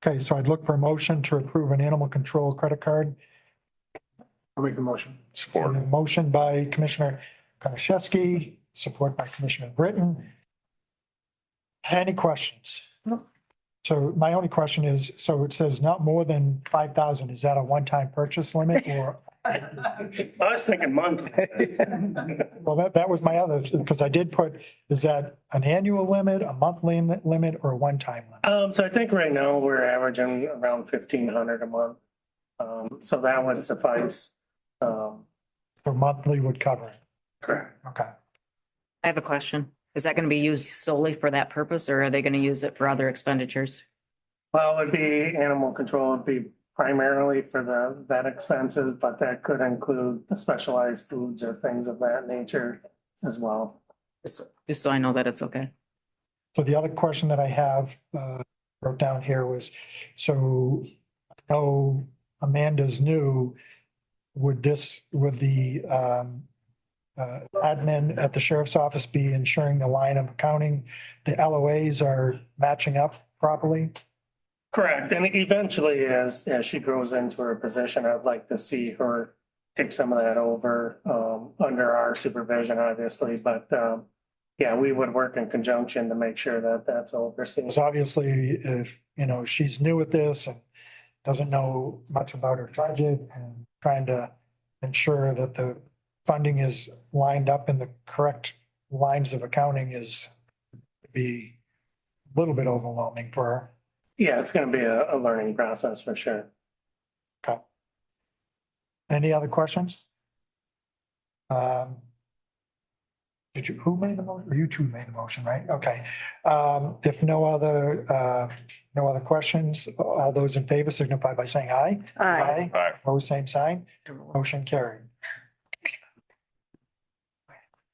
Okay, so I'd look for a motion to approve an animal control credit card I'll make the motion. Support. Motion by Commissioner Konashevsky, support by Commissioner Britton. Any questions? So my only question is, so it says not more than 5,000. Is that a one-time purchase limit or? I was thinking monthly. Well, that was my other, because I did put, is that an annual limit, a monthly limit, or a one-time limit? So I think right now we're averaging around 1,500 a month. So that would suffice. So monthly would cover it. Correct. Okay. I have a question. Is that going to be used solely for that purpose or are they going to use it for other expenditures? Well, it'd be animal control, it'd be primarily for the vet expenses, but that could include specialized foods or things of that nature as well. Just so I know that it's okay. So the other question that I have wrote down here was, so I know Amanda's new, would the admin at the sheriff's office be ensuring the line of accounting, the LOAs are matching up properly? Correct. And eventually, as she grows into her position, I'd like to see her take some of that over under our supervision, obviously. But yeah, we would work in conjunction to make sure that that's overseen. Because obviously, if, she's new at this and doesn't know much about her budget and trying to ensure that the funding is lined up in the correct lines of accounting is be a little bit overwhelming for her. Yeah, it's going to be a learning process for sure. Okay. Any other questions? Who made the motion? You two made the motion, right? Okay. If no other questions, all those in favor signify by saying aye. Aye. Aye. Opposed, same sign. Motion carried.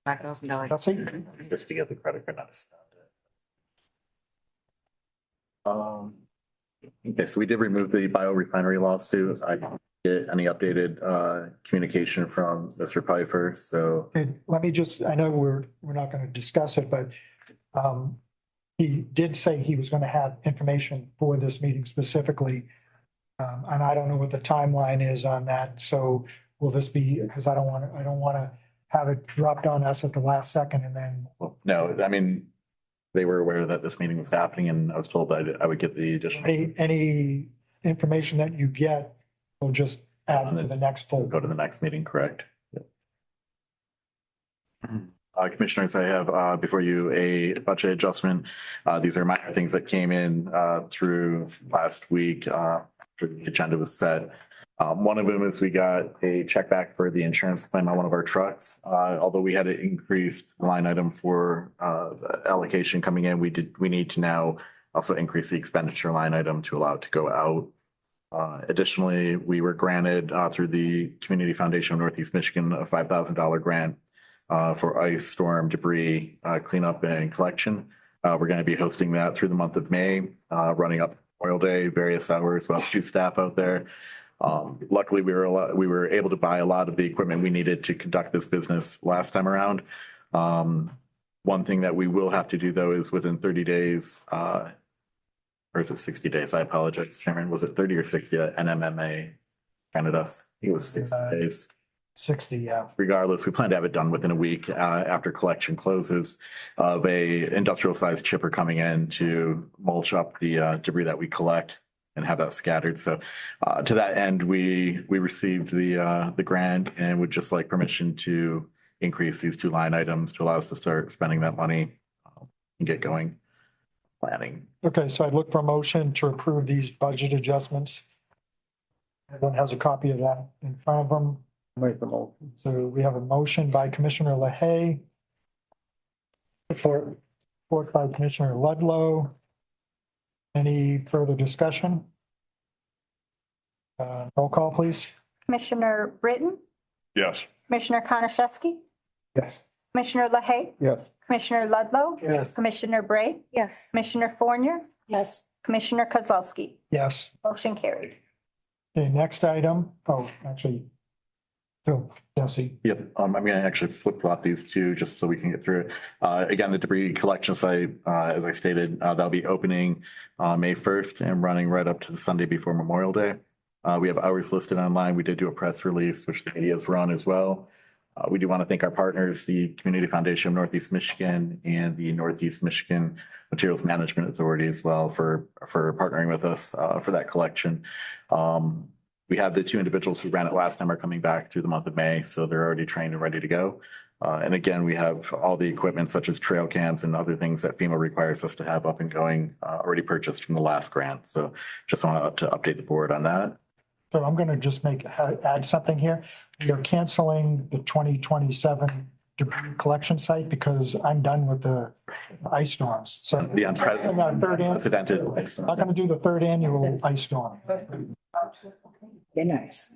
$5,000. Chelsea? Just to get the credit card, not okay, so we did remove the biorefinery lawsuit. I didn't get any updated communication from Mr. Pfeiffer, so. Let me just, I know we're not going to discuss it, but he did say he was going to have information for this meeting specifically. And I don't know what the timeline is on that. So will this be, because I don't want to have it dropped on us at the last second and then. No, I mean, they were aware that this meeting was happening and I was told that I would get the additional. Any information that you get will just add to the next full. Go to the next meeting, correct? Commissioners, I have before you a budget adjustment. These are minor things that came in through last week after the agenda was set. One of them is we got a check back for the insurance claim on one of our trucks. Although we had an increased line item for the allocation coming in, we need to now also increase the expenditure line item to allow it to go out. Additionally, we were granted through the Community Foundation of Northeast Michigan a $5,000 grant for ice storm debris cleanup and collection. We're going to be hosting that through the month of May, running up Memorial Day, various hours. We'll have 2 staff out there. Luckily, we were able to buy a lot of the equipment we needed to conduct this business last time around. One thing that we will have to do though is within 30 days, or is it 60 days? I apologize, Chairman. Was it 30 or 60? NMMA granted us. It was 60 days. 60, yeah. Regardless, we plan to have it done within a week after collection closes of a industrial sized chipper coming in to mulch up the debris that we collect and have that scattered. So to that end, we received the grant and would just like permission to increase these 2 line items to allow us to start spending that money and get going planning. Okay, so I'd look for a motion to approve these budget adjustments. Everyone has a copy of that in front of them. Make the motion. So we have a motion by Commissioner LaHaye. Support by Commissioner Ludlow. Any further discussion? Roll call, please. Commissioner Britton, Yes. Commissioner Konashevsky, Yes. Commissioner LaHaye, Yes. Commissioner Ludlow, Yes. Commissioner Bray, Yes. Commissioner Fournier, Yes. Commissioner Kozlowski. Yes. Motion carried. Okay, next item. Oh, actually. Phil, Jesse. Yep, I'm gonna actually flip flop these 2 just so we can get through it. Again, the debris collection site, as I stated, that'll be opening May 1st and running right up to the Sunday before Memorial Day. We have hours listed online. We did do a press release, which the media has run as well. We do want to thank our partners, the Community Foundation of Northeast Michigan and the Northeast Michigan Materials Management Authority as well for partnering with us for that collection. We have the two individuals who ran it last time are coming back through the month of May, so they're already trained and ready to go. And again, we have all the equipment such as trail cams and other things that FEMA requires us to have up and going, already purchased from the last grant. So just wanted to update the board on that. So I'm gonna just add something here. We are canceling the 2027 debris collection site because I'm done with the ice storms. So The unprecedented. not gonna do the third annual ice storm. Be nice.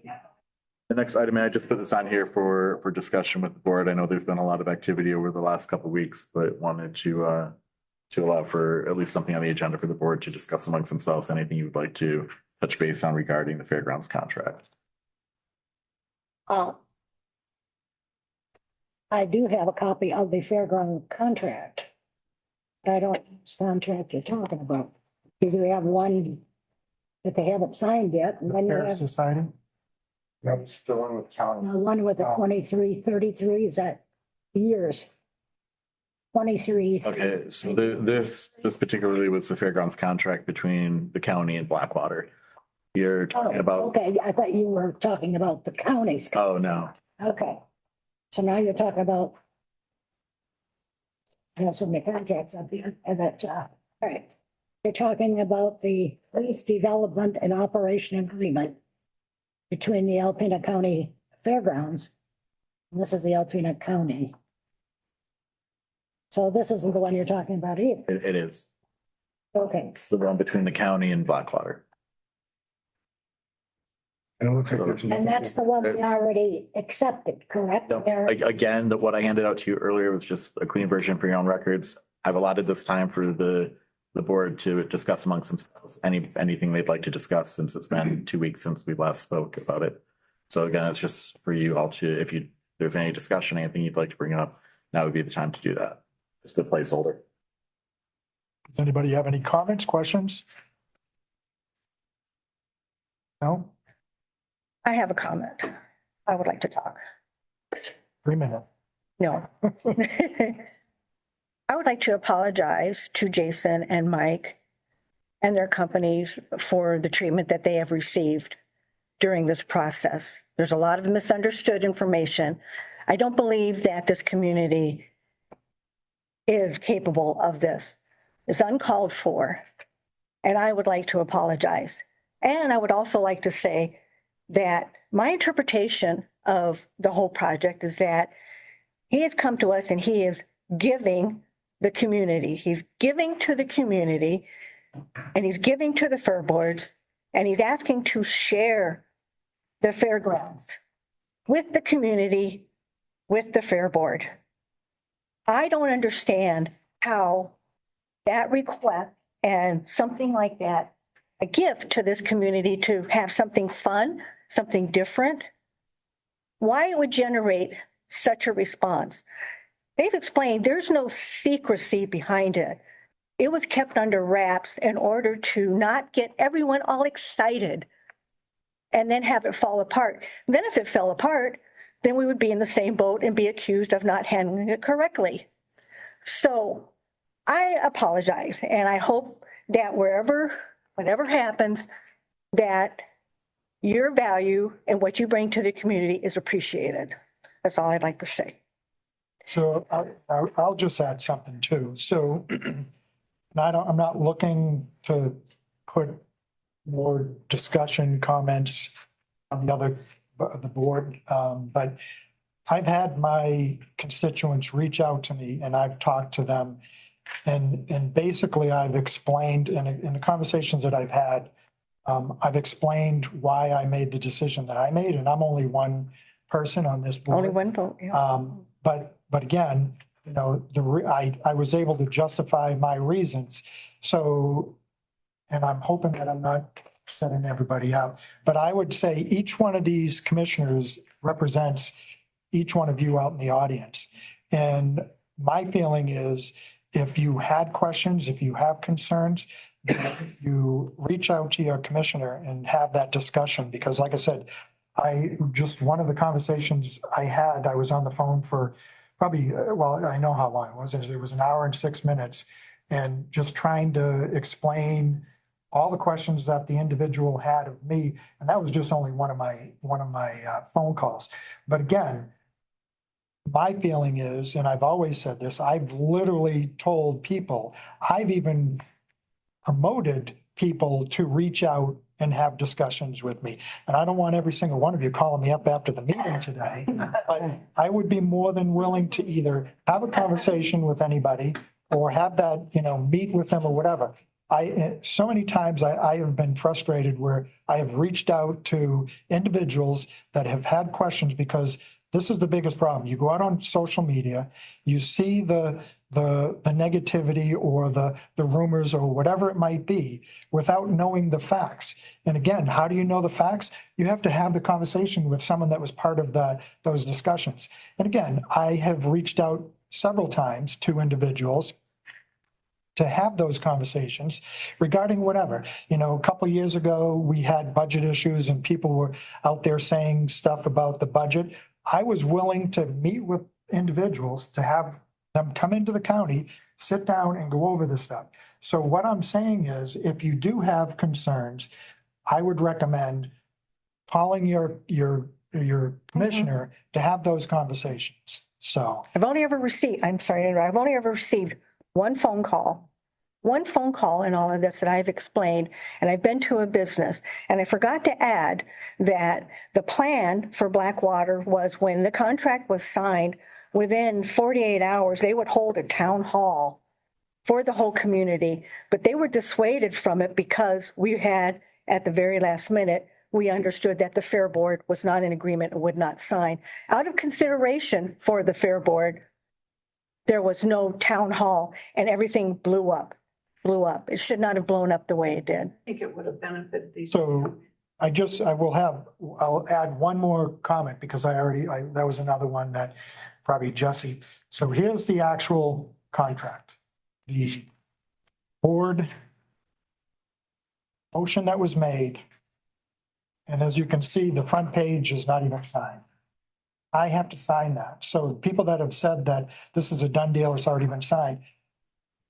The next item, and I just put this on here for discussion with the board. I know there's been a lot of activity over the last couple of weeks, but wanted to allow for at least something on the agenda for the board to discuss amongst themselves, anything you would like to touch base on regarding the Fairgrounds contract. I do have a copy of the fairground contract. I don't know which contract you're talking about. Do we have one that they haven't signed yet? And then you Fair have Society? That's the one with county. one with the 2333, is that years? 23. Okay, so this particularly was the Fairgrounds contract between the county and Blackwater. You're talking about, Okay, I thought you were talking about the counties. oh, no. Okay. So now you're talking about. I have so many contracts up here and that, all right. You're talking about the lease development and operation agreement between the Alpena County Fairgrounds. And this is the Alpena County. So this isn't the one you're talking about either. It is. Okay. It's the one between the county and Blackwater. And it looks like there's. And that's the one we already accepted, correct? Again, what I handed out to you earlier was just a clean version for your own records. I've allotted this time for the board to discuss amongst themselves anything they'd like to discuss, since it's been 2 weeks since we last spoke about it. So again, it's just for you all to, if there's any discussion, anything you'd like to bring up, now would be the time to do that. Just a placeholder. Does anybody have any comments, questions? No? I have a comment. I would like to talk. 3 minutes. No. I would like to apologize to Jason and Mike and their companies for the treatment that they have received during this process. There's a lot of misunderstood information. I don't believe that this community is capable of this. It's uncalled for. And I would like to apologize. And I would also like to say that my interpretation of the whole project is that he has come to us and he is giving the community. He's giving to the community and he's giving to the fair boards and he's asking to share the fairgrounds with the community, with the fair board. I don't understand how that request and something like that, a gift to this community to have something fun, something different, why it would generate such a response. They've explained there's no secrecy behind it. It was kept under wraps in order to not get everyone all excited and then have it fall apart. Then if it fell apart, then we would be in the same boat and be accused of not handling it correctly. So I apologize, and I hope that whatever happens, that your value and what you bring to the community is appreciated. That's all I'd like to say. So I'll just add something too. So I'm not looking to put more discussion comments on the board, but I've had my constituents reach out to me and I've talked to them. And basically I've explained in the conversations that I've had, I've explained why I made the decision that I made, and I'm only one person on this board. Only one vote, yeah. But again, I was able to justify my reasons. So, and I'm hoping that I'm not setting everybody up, but I would say each one of these commissioners represents each one of you out in the audience. And my feeling is, if you had questions, if you have concerns, you reach out to your commissioner and have that discussion, because like I said, one of the conversations I had, I was on the phone for probably, well, I know how long it was. It was an hour and 6 minutes, and just trying to explain all the questions that the individual had of me. And that was just only one of my phone calls. But again, my feeling is, and I've always said this, I've literally told people, I've even promoted people to reach out and have discussions with me. And I don't want every single one of you calling me up after the meeting today, but I would be more than willing to either have a conversation with anybody or have that, meet with them or whatever. So many times I have been frustrated where I have reached out to individuals that have had questions, because this is the biggest problem. You go out on social media, you see the negativity or the rumors or whatever it might be without knowing the facts. And again, how do you know the facts? You have to have the conversation with someone that was part of those discussions. And again, I have reached out several times to individuals to have those conversations regarding whatever. A couple of years ago, we had budget issues and people were out there saying stuff about the budget. I was willing to meet with individuals to have them come into the county, sit down and go over this stuff. So what I'm saying is, if you do have concerns, I would recommend calling your commissioner to have those conversations. So I've only ever received one phone call in all of this that I've explained, and I've been to a business. And I forgot to add that the plan for Blackwater was, when the contract was signed, within 48 hours, they would hold a town hall for the whole community, but they were dissuaded from it because we had, at the very last minute, we understood that the Fair Board was not in agreement and would not sign. Out of consideration for the Fair Board, there was no town hall, and everything blew up. It should not have blown up the way it did. I think it would have benefited these. So I'll add one more comment, because that was another one that probably Jesse. So here's the actual contract. The board motion that was made. And as you can see, the front page is not even signed. I have to sign that. So people that have said that this is a done deal, it's already been signed.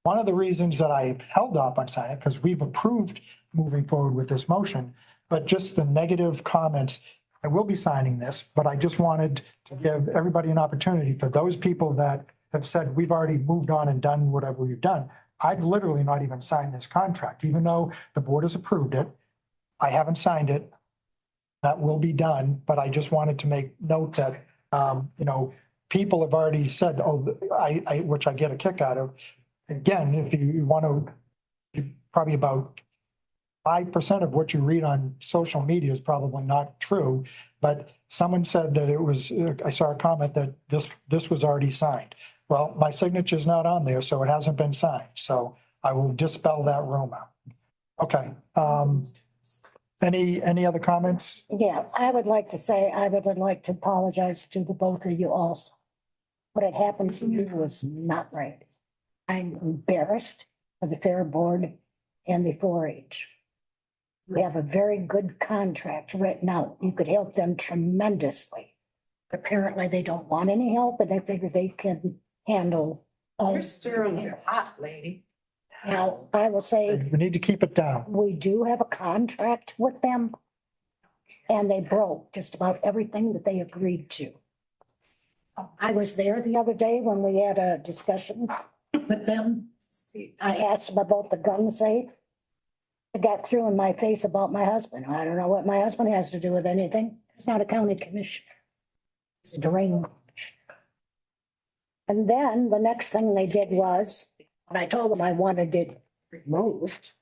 One of the reasons that I held off on signing it, because we've approved moving forward with this motion, but just the negative comments, I will be signing this, but I just wanted to give everybody an opportunity. For those people that have said we've already moved on and done whatever we've done, I've literally not even signed this contract, even though the board has approved it. I haven't signed it. That will be done, but I just wanted to make note that, people have already said, which I get a kick out of. Again, if you want to, probably about 5% of what you read on social media is probably not true, but someone said that it was, I saw a comment that this was already signed. Well, my signature's not on there, so it hasn't been signed. So I will dispel that rumor. Okay. Any other comments? Yeah, I would like to apologize to the both of you also. What had happened to you was not right. I'm embarrassed for the Fair Board and the 4-H. We have a very good contract written out. You could help them tremendously. Apparently, they don't want any help, and I figure they can handle. You're stirring the pot, lady. Now, I will say, We need to keep it down. we do have a contract with them, and they broke just about everything that they agreed to. I was there the other day when we had a discussion with them. I asked them about the gun safe. It got through in my face about my husband. I don't know what my husband has to do with anything. He's not a county commissioner. He's a drain commissioner. And then the next thing they did was, when I told them I wanted it removed,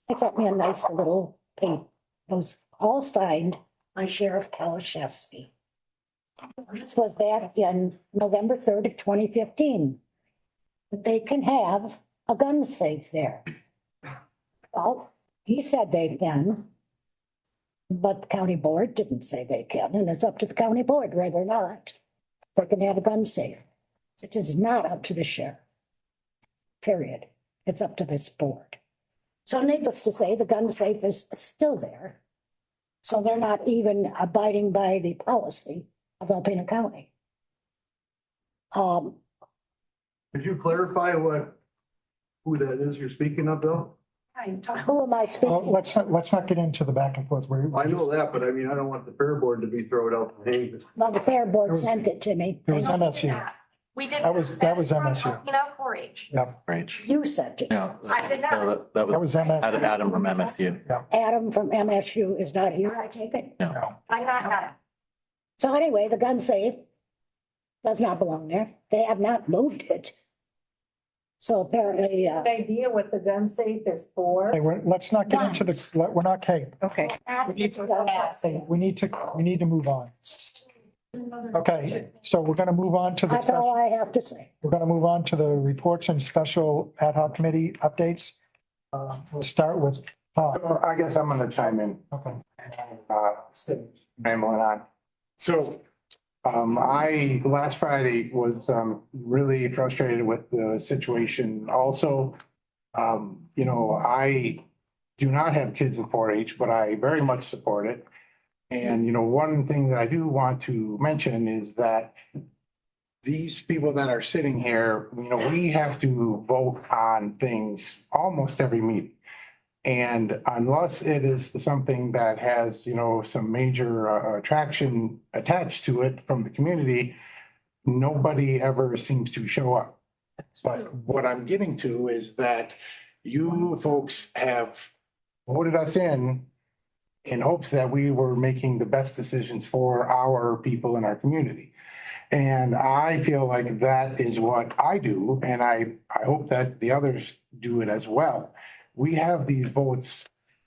they sent me a nice little paper. It was all signed by Sheriff Kalashevsky. This was back in November 3rd of 2015. But they can have a gun safe there. Well, he said they can, but the county board didn't say they can, and it's up to the county board whether or not they can have a gun safe. It is not up to the sheriff. Period. It's up to this board. So needless to say, the gun safe is still there. So they're not even abiding by the policy of Alpena County. Could you clarify who that is you're speaking of, Bill? Who am I Oh, speaking? let's not get into the back and forth. I know that, but I mean, I don't want the fair board to be thrown out the hang. Well, the fair board sent it to me. It was MSU. We did. That was MSU. You know, 4-H. Yeah. Right. You sent it. Yeah. I did not. That was MSU. Adam from MSU. Adam from MSU is not here, I take it? No. I'm not. So anyway, the gun safe does not belong there. They have not moved it. So apparently, Idea what the gun safe is for. Hey, let's not get into this. We're not, okay. Okay. Hey, we need to move on. Okay, so we're gonna move on to the. that's all I have to say. We're gonna move on to the reports and special ad hoc committee updates. We'll start with Todd. So I guess I'm gonna chime in. Okay. Rambling on. So, last Friday was, really frustrated with the situation also. I do not have kids in 4-H, but I very much support it. And, one thing that I do want to mention is that these people that are sitting here, we have to vote on things almost every meeting. And unless it is something that has, some major attraction attached to it from the community, nobody ever seems to show up. But what I'm getting to is that you folks have voted us in hopes that we were making the best decisions for our people in our community. And I feel like that is what I do, and I hope that the others do it as well. We have these votes,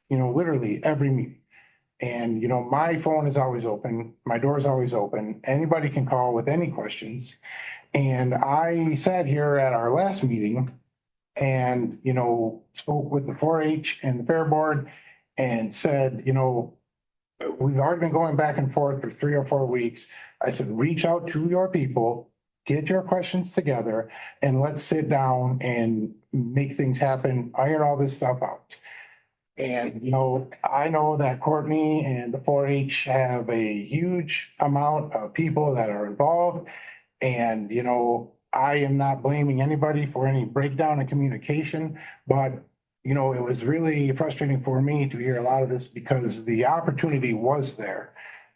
literally every meeting. And, my phone is always open, my door is always open, anybody can call with any questions. And I sat here at our last meeting and, spoke with the 4-H and the Fair Board and said, we've already been going back and forth for 3 or 4 weeks. I said, reach out to your people, get your questions together, and let's sit down and make things happen, iron all this stuff out. And, I know that Courtney and the 4-H have a huge amount of people that are involved. And, I am not blaming anybody for any breakdown in communication, but it was really frustrating for me to hear a lot of this because the opportunity was there.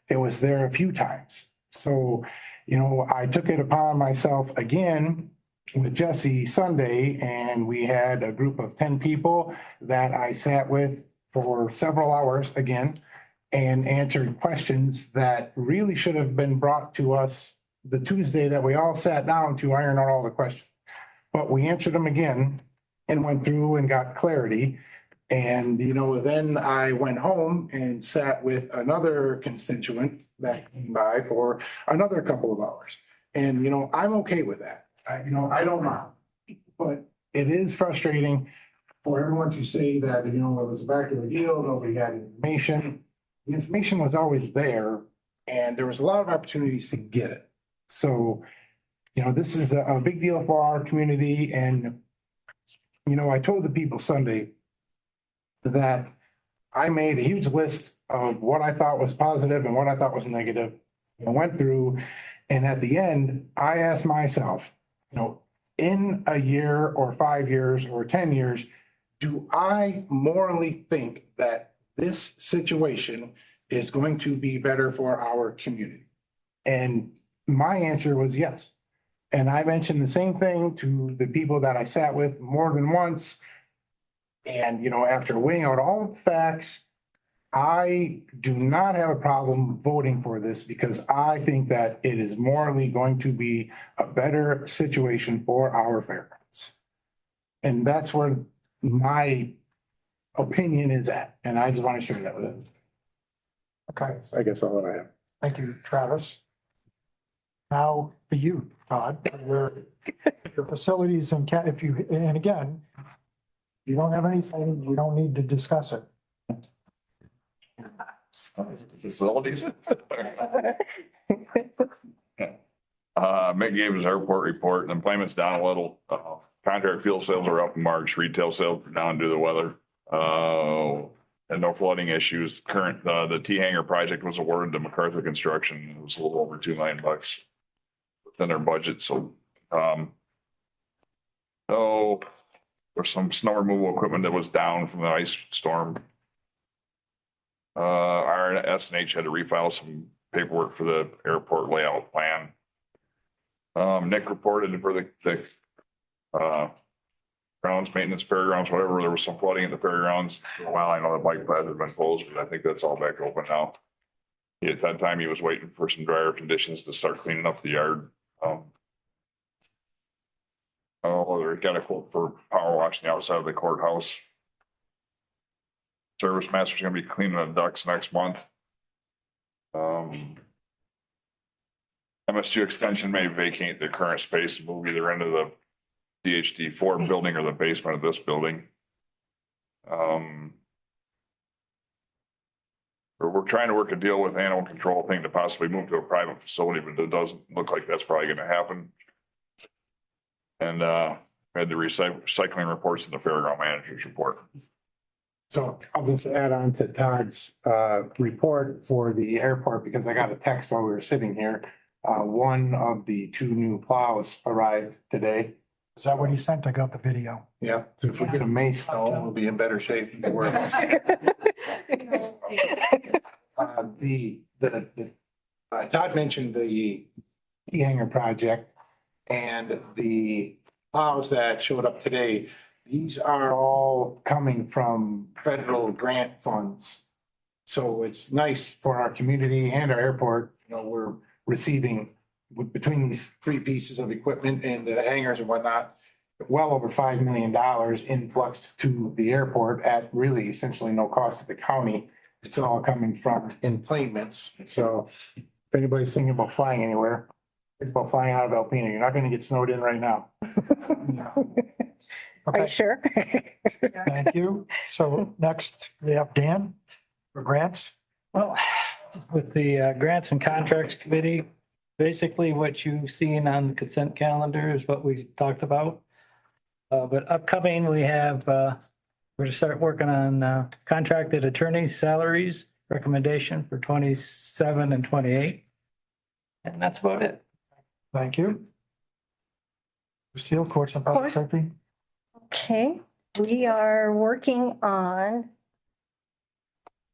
It was there a few times. So, I took it upon myself again with Jesse Sunday, and we had a group of 10 people that I sat with for several hours again and answered questions that really should have been brought to us the Tuesday that we all sat down to iron out all the questions. But we answered them again and went through and got clarity. And, then I went home and sat with another constituent that came by for another couple of hours. And, I'm okay with that. I don't mind. But it is frustrating for everyone to say that, it was a backdoor deal, nobody had information. The information was always there and there was a lot of opportunities to get it. So, this is a big deal for our community. And, I told the people Sunday that I made a huge list of what I thought was positive and what I thought was negative. I went through, and at the end, I asked myself, in a year or 5 years or 10 years, do I morally think that this situation is going to be better for our community? And my answer was yes. And I mentioned the same thing to the people that I sat with more than once. And, after weighing out all the facts, I do not have a problem voting for this because I think that it is morally going to be a better situation for our fairgrounds. And that's where my opinion is at. And I just want to share that with it. Okay, I guess all that I have. thank you, Travis. Now for you, Todd, your facilities and and again, you don't have anything, we don't need to discuss it. Facilities. Mick gave his airport report and employment's down a little. Contract fuel sales are up in March, retail sales are down due to the weather. And no flooding issues. The T hangar project was awarded to MacArthur Construction. It was a little over $2 million within their budget, so, there's some snow removal equipment that was down from the ice storm. Our S&H had to refile some paperwork for the airport layout plan. Nick reported for the grounds maintenance, fairgrounds, whatever, there was some flooding at the fairgrounds for a while. I know the bike path had been closed, but I think that's all back open now. At that time, he was waiting for some drier conditions to start cleaning up the yard. They got a quote for power washing the outside of the courthouse. Service master's gonna be cleaning the ducts next month. MSU extension may vacate the current space and move either into the DHD4 building or the basement of this building. We're trying to work a deal with animal control thing to possibly move to a private facility, but it doesn't look like that's probably gonna happen. And had the recycling reports in the fairground manager's report. So I'll just add on to Todd's report for the airport because I got a text while we were sitting here. One of the 2 new plows arrived today. Is that what he sent? I got the video. Yeah, so if we get a May snow, we'll be in better shape. Todd mentioned the T hangar project and the plows that showed up today. These are all coming from federal grant funds. So it's nice for our community and our airport. We're receiving between these 3 pieces of equipment and the hangars and whatnot, well over $5 million influxed to the airport at really essentially no cost to the county. It's all coming from emplanements. So if anybody's thinking about flying anywhere, think about flying out of Alpena. You're not going to get snowed in right now. Are you sure? Thank you. So next we have Dan for grants. Well, with the Grants and Contracts Committee, basically what you've seen on the consent calendar is what we talked about. But upcoming, we have, we're going to start working on contracted attorneys' salaries recommendation for 27 and 28. And that's about it. Thank you. Lucille, Courts and Public Safety. Okay, we are working on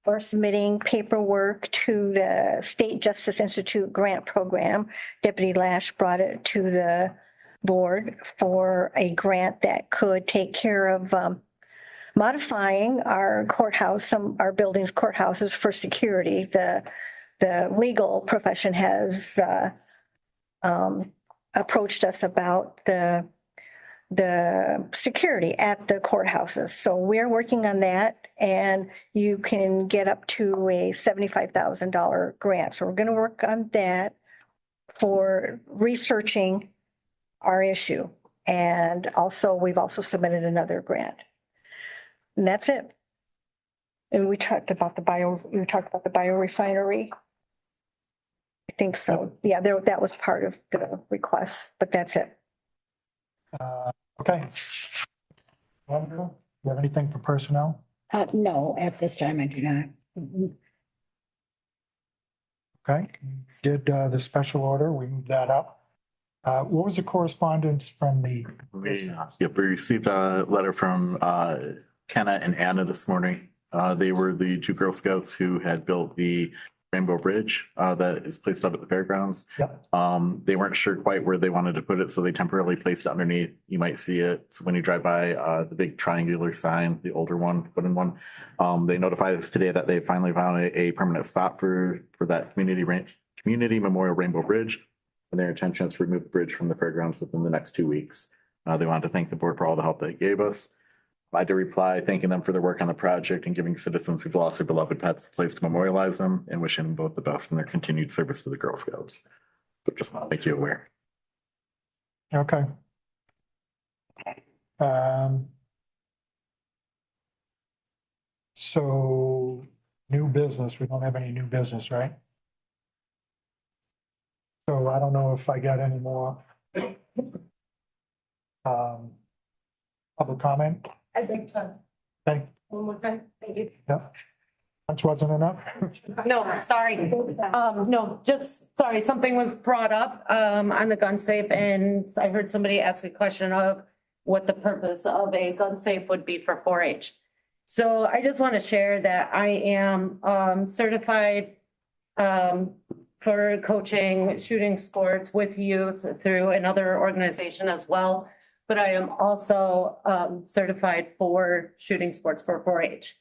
or submitting paperwork to the State Justice Institute grant program. Deputy Lash brought it to the board for a grant that could take care of modifying our courthouse, our buildings, courthouses for security. The legal profession has approached us about the security at the courthouses. So we're working on that, and you can get up to a $75,000 grant. So we're going to work on that for researching our issue. And also, we've also submitted another grant. And that's it. And we talked about the biorefinery. I think so. Yeah, that was part of the request, but that's it. Okay. Andrew, you have anything for personnel? No, at this time I do not. Okay, did the special order, we moved that up. What was the correspondence from the? We received a letter from Kenna and Anna this morning. They were the 2 Girl Scouts who had built the Rainbow Bridge that is placed up at the fairgrounds. Yep. They weren't sure quite where they wanted to put it, so they temporarily placed it underneath. You might see it. So when you drive by the big triangular sign, the older one, wooden one, they notified us today that they finally found a permanent spot for that community memorial Rainbow Bridge. And their intention is to remove the bridge from the fairgrounds within the next 2 weeks. They wanted to thank the board for all the help they gave us. I had to reply thanking them for their work on the project and giving citizens who've lost their beloved pets a place to memorialize them and wishing them both the best in their continued service to the Girl Scouts. So just want to make you aware. Okay. So new business, we don't have any new business, right? So I don't know if I got any more public comment. I think so. Thank, One more time, thank you. Lunch wasn't enough? No, sorry. No, just, sorry, something was brought up, on the gun safe and I heard somebody ask a question of what the purpose of a gun safe would be for 4-H. So I just want to share that I am, certified, for coaching shooting sports with youth through another organization as well. But I am also, certified for shooting sports for 4-H.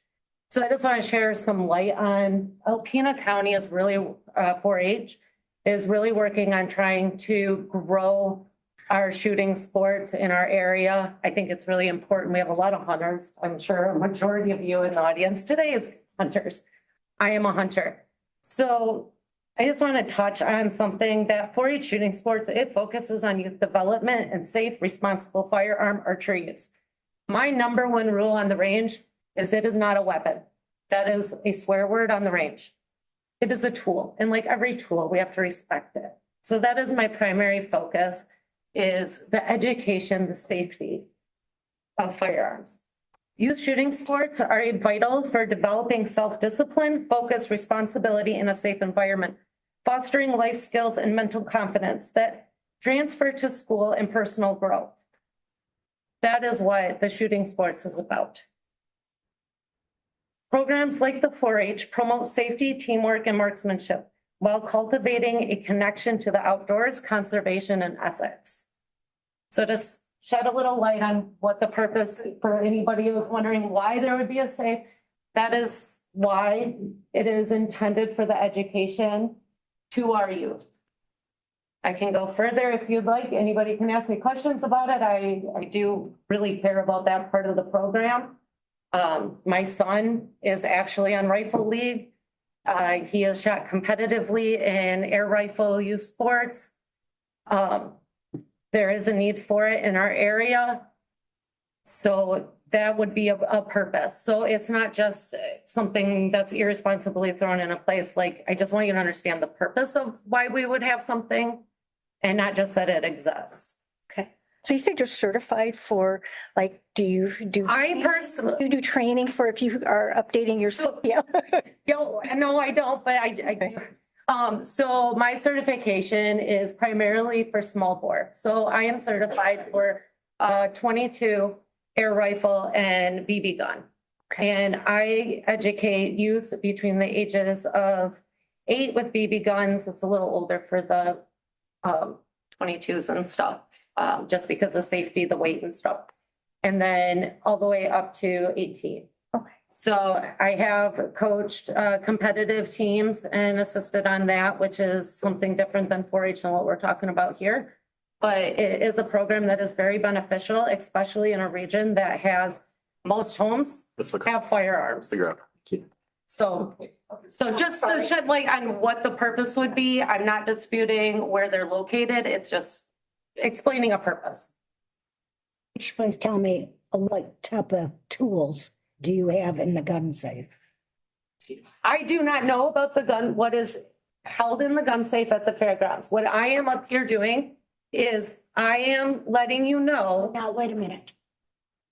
So I just want to share some light on Alpena County is really, 4-H is really working on trying to grow our shooting sports in our area. I think it's really important. We have a lot of hunters. I'm sure a majority of you in the audience today is hunters. I am a hunter. So I just want to touch on something that 4-H shooting sports, it focuses on youth development and safe, responsible firearm archery use. My number one rule on the range is it is not a weapon. That is a swear word on the range. It is a tool, and like every tool, we have to respect it. So that is my primary focus, is the education, the safety of firearms. Youth shooting sports are vital for developing self-discipline, focus, responsibility in a safe environment, fostering life skills and mental confidence that transfer to school and personal growth. That is what the shooting sports is about. Programs like the 4-H promote safety, teamwork, and marksmanship while cultivating a connection to the outdoors, conservation, and ethics. So just shed a little light on what the purpose, for anybody who's wondering why there would be a safe, that is why it is intended for the education to our youth. I can go further if you'd like. Anybody can ask me questions about it. I do really care about that part of the program. My son is actually on Rifle League. He has shot competitively in air rifle youth sports. There is a need for it in our area. So that would be a purpose. So it's not just something that's irresponsibly thrown in a place. Like, I just want you to understand the purpose of why we would have something and not just that it exists. Okay. So you said you're certified for, like, do you do? I personally. You do training for if you are updating your. Yeah. No, I don't, but I do. So my certification is primarily for small bore. So I am certified for 22 air rifle and BB gun. And I educate youth between the ages of 8 with BB guns. It's a little older for the 22s and stuff, just because of safety, the weight and stuff. And then all the way up to 18. So I have coached competitive teams and assisted on that, which is something different than 4-H than what we're talking about here. But it is a program that is very beneficial, especially in a region that has most homes have firearms. So just to shed light on what the purpose would be, I'm not disputing where they're located. It's just explaining a purpose. Please tell me what type of tools do you have in the gun safe? I do not know about the gun, what is held in the gun safe at the fairgrounds. What I am up here doing is I am letting you know. Now, wait a minute.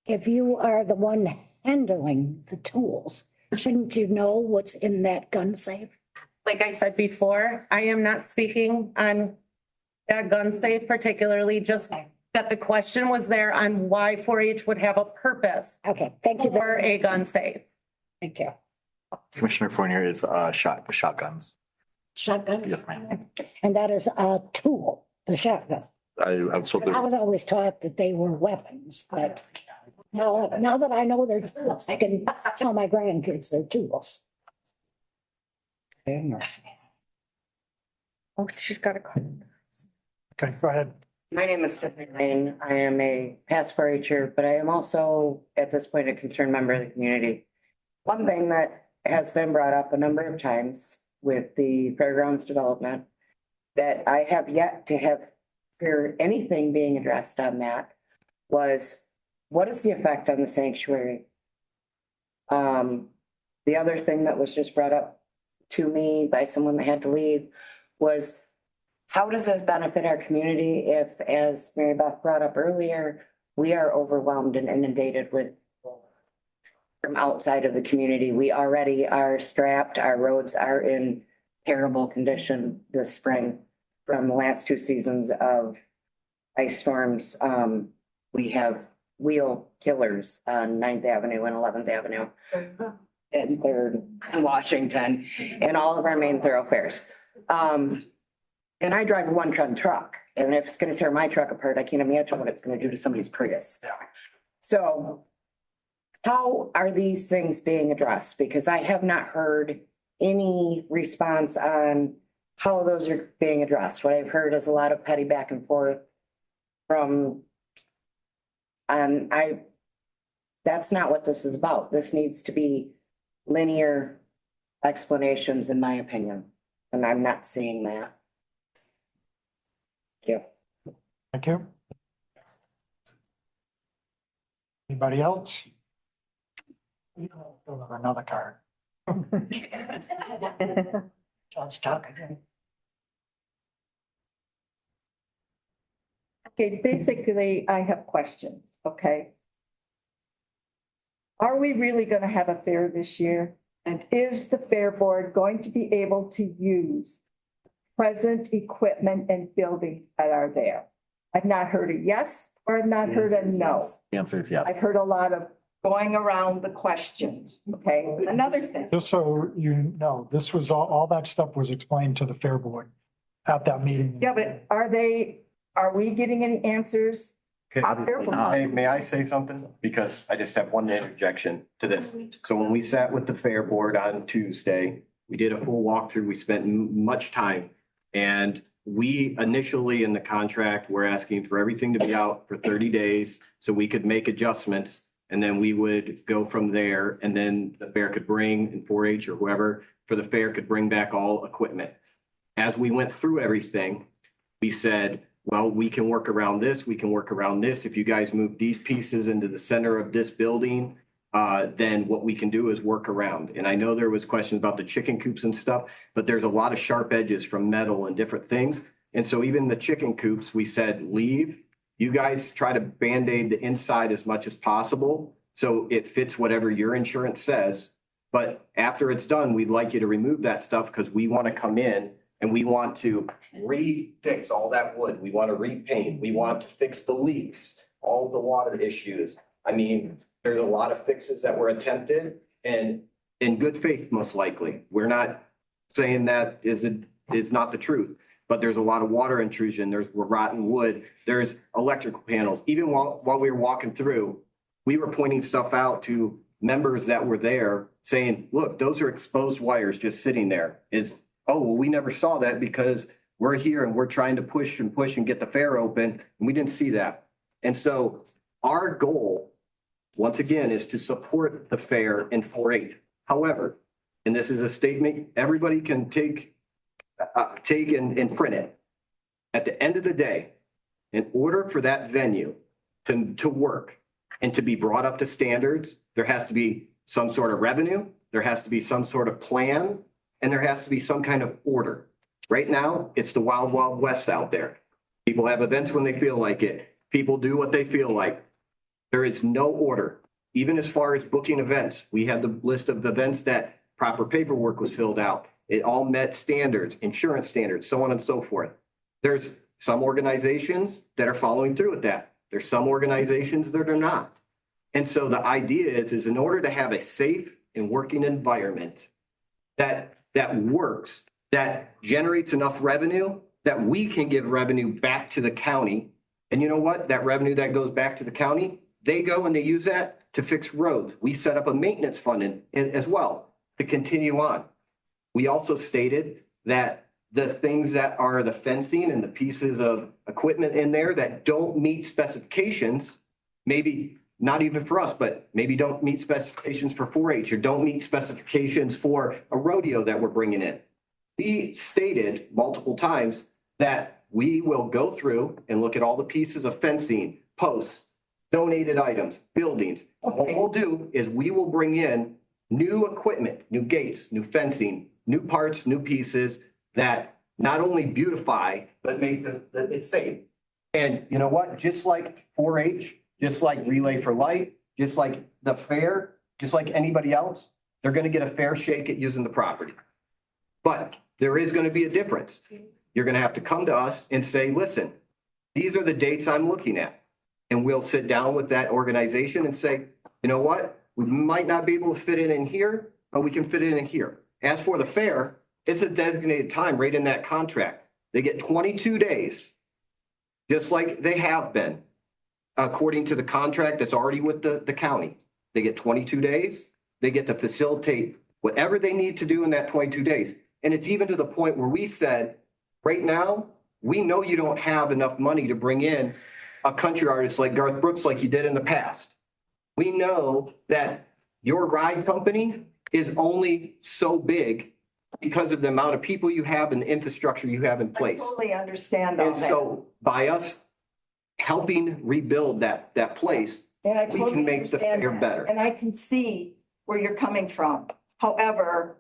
If you are the one handling the tools, shouldn't you know what's in that gun safe? Like I said before, I am not speaking on that gun safe particularly, just that the question was there on why 4-H would have a purpose. Okay, thank you. For a gun safe. Thank you. Commissioner Fournier is shotguns. Shotguns? Yes, ma'am. And that is a tool, the shotgun. I was told I was always taught that they were weapons, but now that I know they're tools, I can tell my grandkids they're tools. Oh, she's got a card. Okay, go ahead. My name is Stephanie Lane. I am a past 4-H'er, but I am also at this point a concerned member of the community. One thing that has been brought up a number of times with the fairgrounds development that I have yet to hear anything being addressed on that was, what is the effect on the sanctuary? The other thing that was just brought up to me by someone that had to leave was, how does this benefit our community if, as Mary Beth brought up earlier, we are overwhelmed and inundated with from outside of the community. We already are strapped. Our roads are in terrible condition this spring from the last two seasons of ice storms. We have wheel killers on 9th Avenue and 11th Avenue and Third and Washington and all of our main thoroughfares. And I drive a 1-ton truck, and if it's gonna tear my truck apart, I can't imagine what it's gonna do to somebody's Prius. So how are these things being addressed? Because I have not heard any response on how those are being addressed. What I've heard is a lot of petty back and forth from, that's not what this is about. This needs to be linear explanations, in my opinion, and I'm not seeing that. Thank you. Thank you. Anybody else? Another card. John's talking. Okay, basically, I have questions, okay? Are we really gonna have a fair this year? And is the fair board going to be able to use present equipment and buildings that are there? I've not heard a yes, or I've not heard a no. The answer is yes. I've heard a lot of going around the questions, okay? Another thing. Just so you know, this was all that stuff was explained to the fair board at that meeting. Yeah, but are we getting any answers? May I say something? Because I just have one interjection to this. So when we sat with the fair board on Tuesday, we did a full walkthrough. We spent much time. And we initially in the contract, were asking for everything to be out for 30 days so we could make adjustments. And then we would go from there, and then the fair could bring, and 4-H or whoever for the fair could bring back all equipment. As we went through everything, we said, well, we can work around this. We can work around this. If you guys move these pieces into the center of this building, then what we can do is work around. And I know there was questions about the chicken coops and stuff, but there's a lot of sharp edges from metal and different things. And so even the chicken coops, we said, leave. You guys try to Band-Aid the inside as much as possible so it fits whatever your insurance says. But after it's done, we'd like you to remove that stuff because we want to come in and we want to refix all that wood. We want to repaint. We want to fix the leaks, all the water issues. I mean, there's a lot of fixes that were attempted and in good faith, most likely. We're not saying that is not the truth, but there's a lot of water intrusion. There's rotten wood. There's electrical panels. Even while we were walking through, we were pointing stuff out to members that were there saying, look, those are exposed wires just sitting there. Oh, well, we never saw that because we're here and we're trying to push and get the fair open, and we didn't see that. And so our goal, once again, is to support the fair in 4-H. However, and this is a statement everybody can take and print it. At the end of the day, in order for that venue to work and to be brought up to standards, there has to be some sort of revenue, there has to be some sort of plan, and there has to be some kind of order. Right now, it's the wild, wild west out there. People have events when they feel like it. People do what they feel like. There is no order. Even as far as booking events, we had the list of events that proper paperwork was filled out. It all met standards, insurance standards, so on and so forth. There's some organizations that are following through with that. There's some organizations that are not. And so the idea is in order to have a safe and working environment that works, that generates enough revenue, that we can give revenue back to the county. And you know what? That revenue that goes back to the county, they go and they use that to fix roads. We set up a maintenance fund as well to continue on. We also stated that the things that are the fencing and the pieces of equipment in there that don't meet specifications, maybe not even for us, but maybe don't meet specifications for 4-H or don't meet specifications for a rodeo that we're bringing in. We stated multiple times that we will go through and look at all the pieces of fencing, posts, donated items, buildings. What we'll do is we will bring in new equipment, new gates, new fencing, new parts, new pieces that not only beautify, but make it safe. And you know what? Just like 4-H, just like Relay for Light, just like the fair, just like anybody else. They're gonna get a fair shake at using the property. But there is gonna be a difference. You're gonna have to come to us and say, listen, these are the dates I'm looking at. And we'll sit down with that organization and say, you know what? We might not be able to fit it in here, but we can fit it in here. As for the fair, it's a designated time right in that contract. They get 22 days, just like they have been, according to the contract that's already with the county. They get 22 days. They get to facilitate whatever they need to do in that 22 days. And it's even to the point where we said, right now, we know you don't have enough money to bring in a country artist like Garth Brooks like you did in the past. We know that your ride company is only so big because of the amount of people you have and the infrastructure you have in I place. totally understand all And that. so by us helping rebuild that place, And I we totally can make the understand fair that. better. And I can see where you're coming from. However,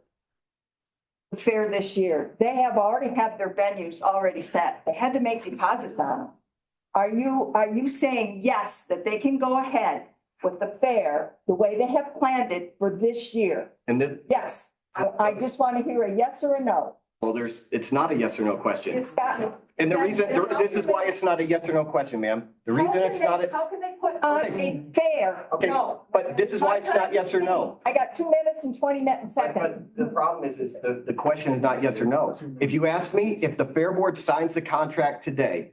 the fair this year, they have already had their venues already set. They had to make deposits on them. Are you saying yes, that they can go ahead with the fair the way they have planned it for this year? And then, Yes. I just want to hear a yes or a no. well, it's not a yes or no question. It's got. And the reason, this is why it's not a yes or no question, ma'am. The reason it's not, How can they put on a fair? okay, No. but this is why it's not yes or no. I got 2 minutes and 20 seconds. But the problem is the question is not yes or no. If you ask me, if the Fair Board signs the contract today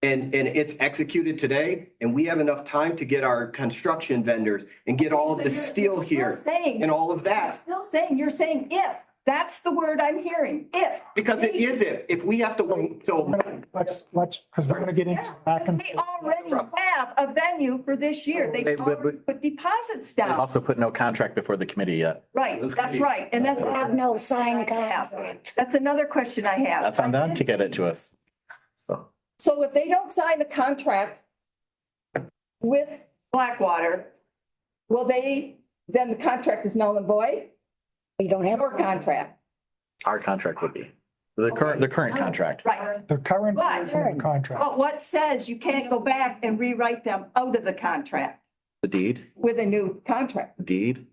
and it's executed today, and we have enough time to get our construction vendors and get all of the steel here and all of that. You're saying if. That's the word I'm hearing, if. Because it is if we have to wait till. Let's, because we're gonna get into back and. They already have a venue for this year. They already put deposits They've down. also put no contract before the committee yet. Right, that's right. And that's. Have no signed contract. That's another question I have. That's on them to get it to us. So. So if they don't sign a contract with Blackwater, then the contract is null and void? We don't have. Your contract, Our contract would be, the current contract. right? The current But- contract. But what says you can't go back and rewrite them out of the contract The deed, with a new contract? deed.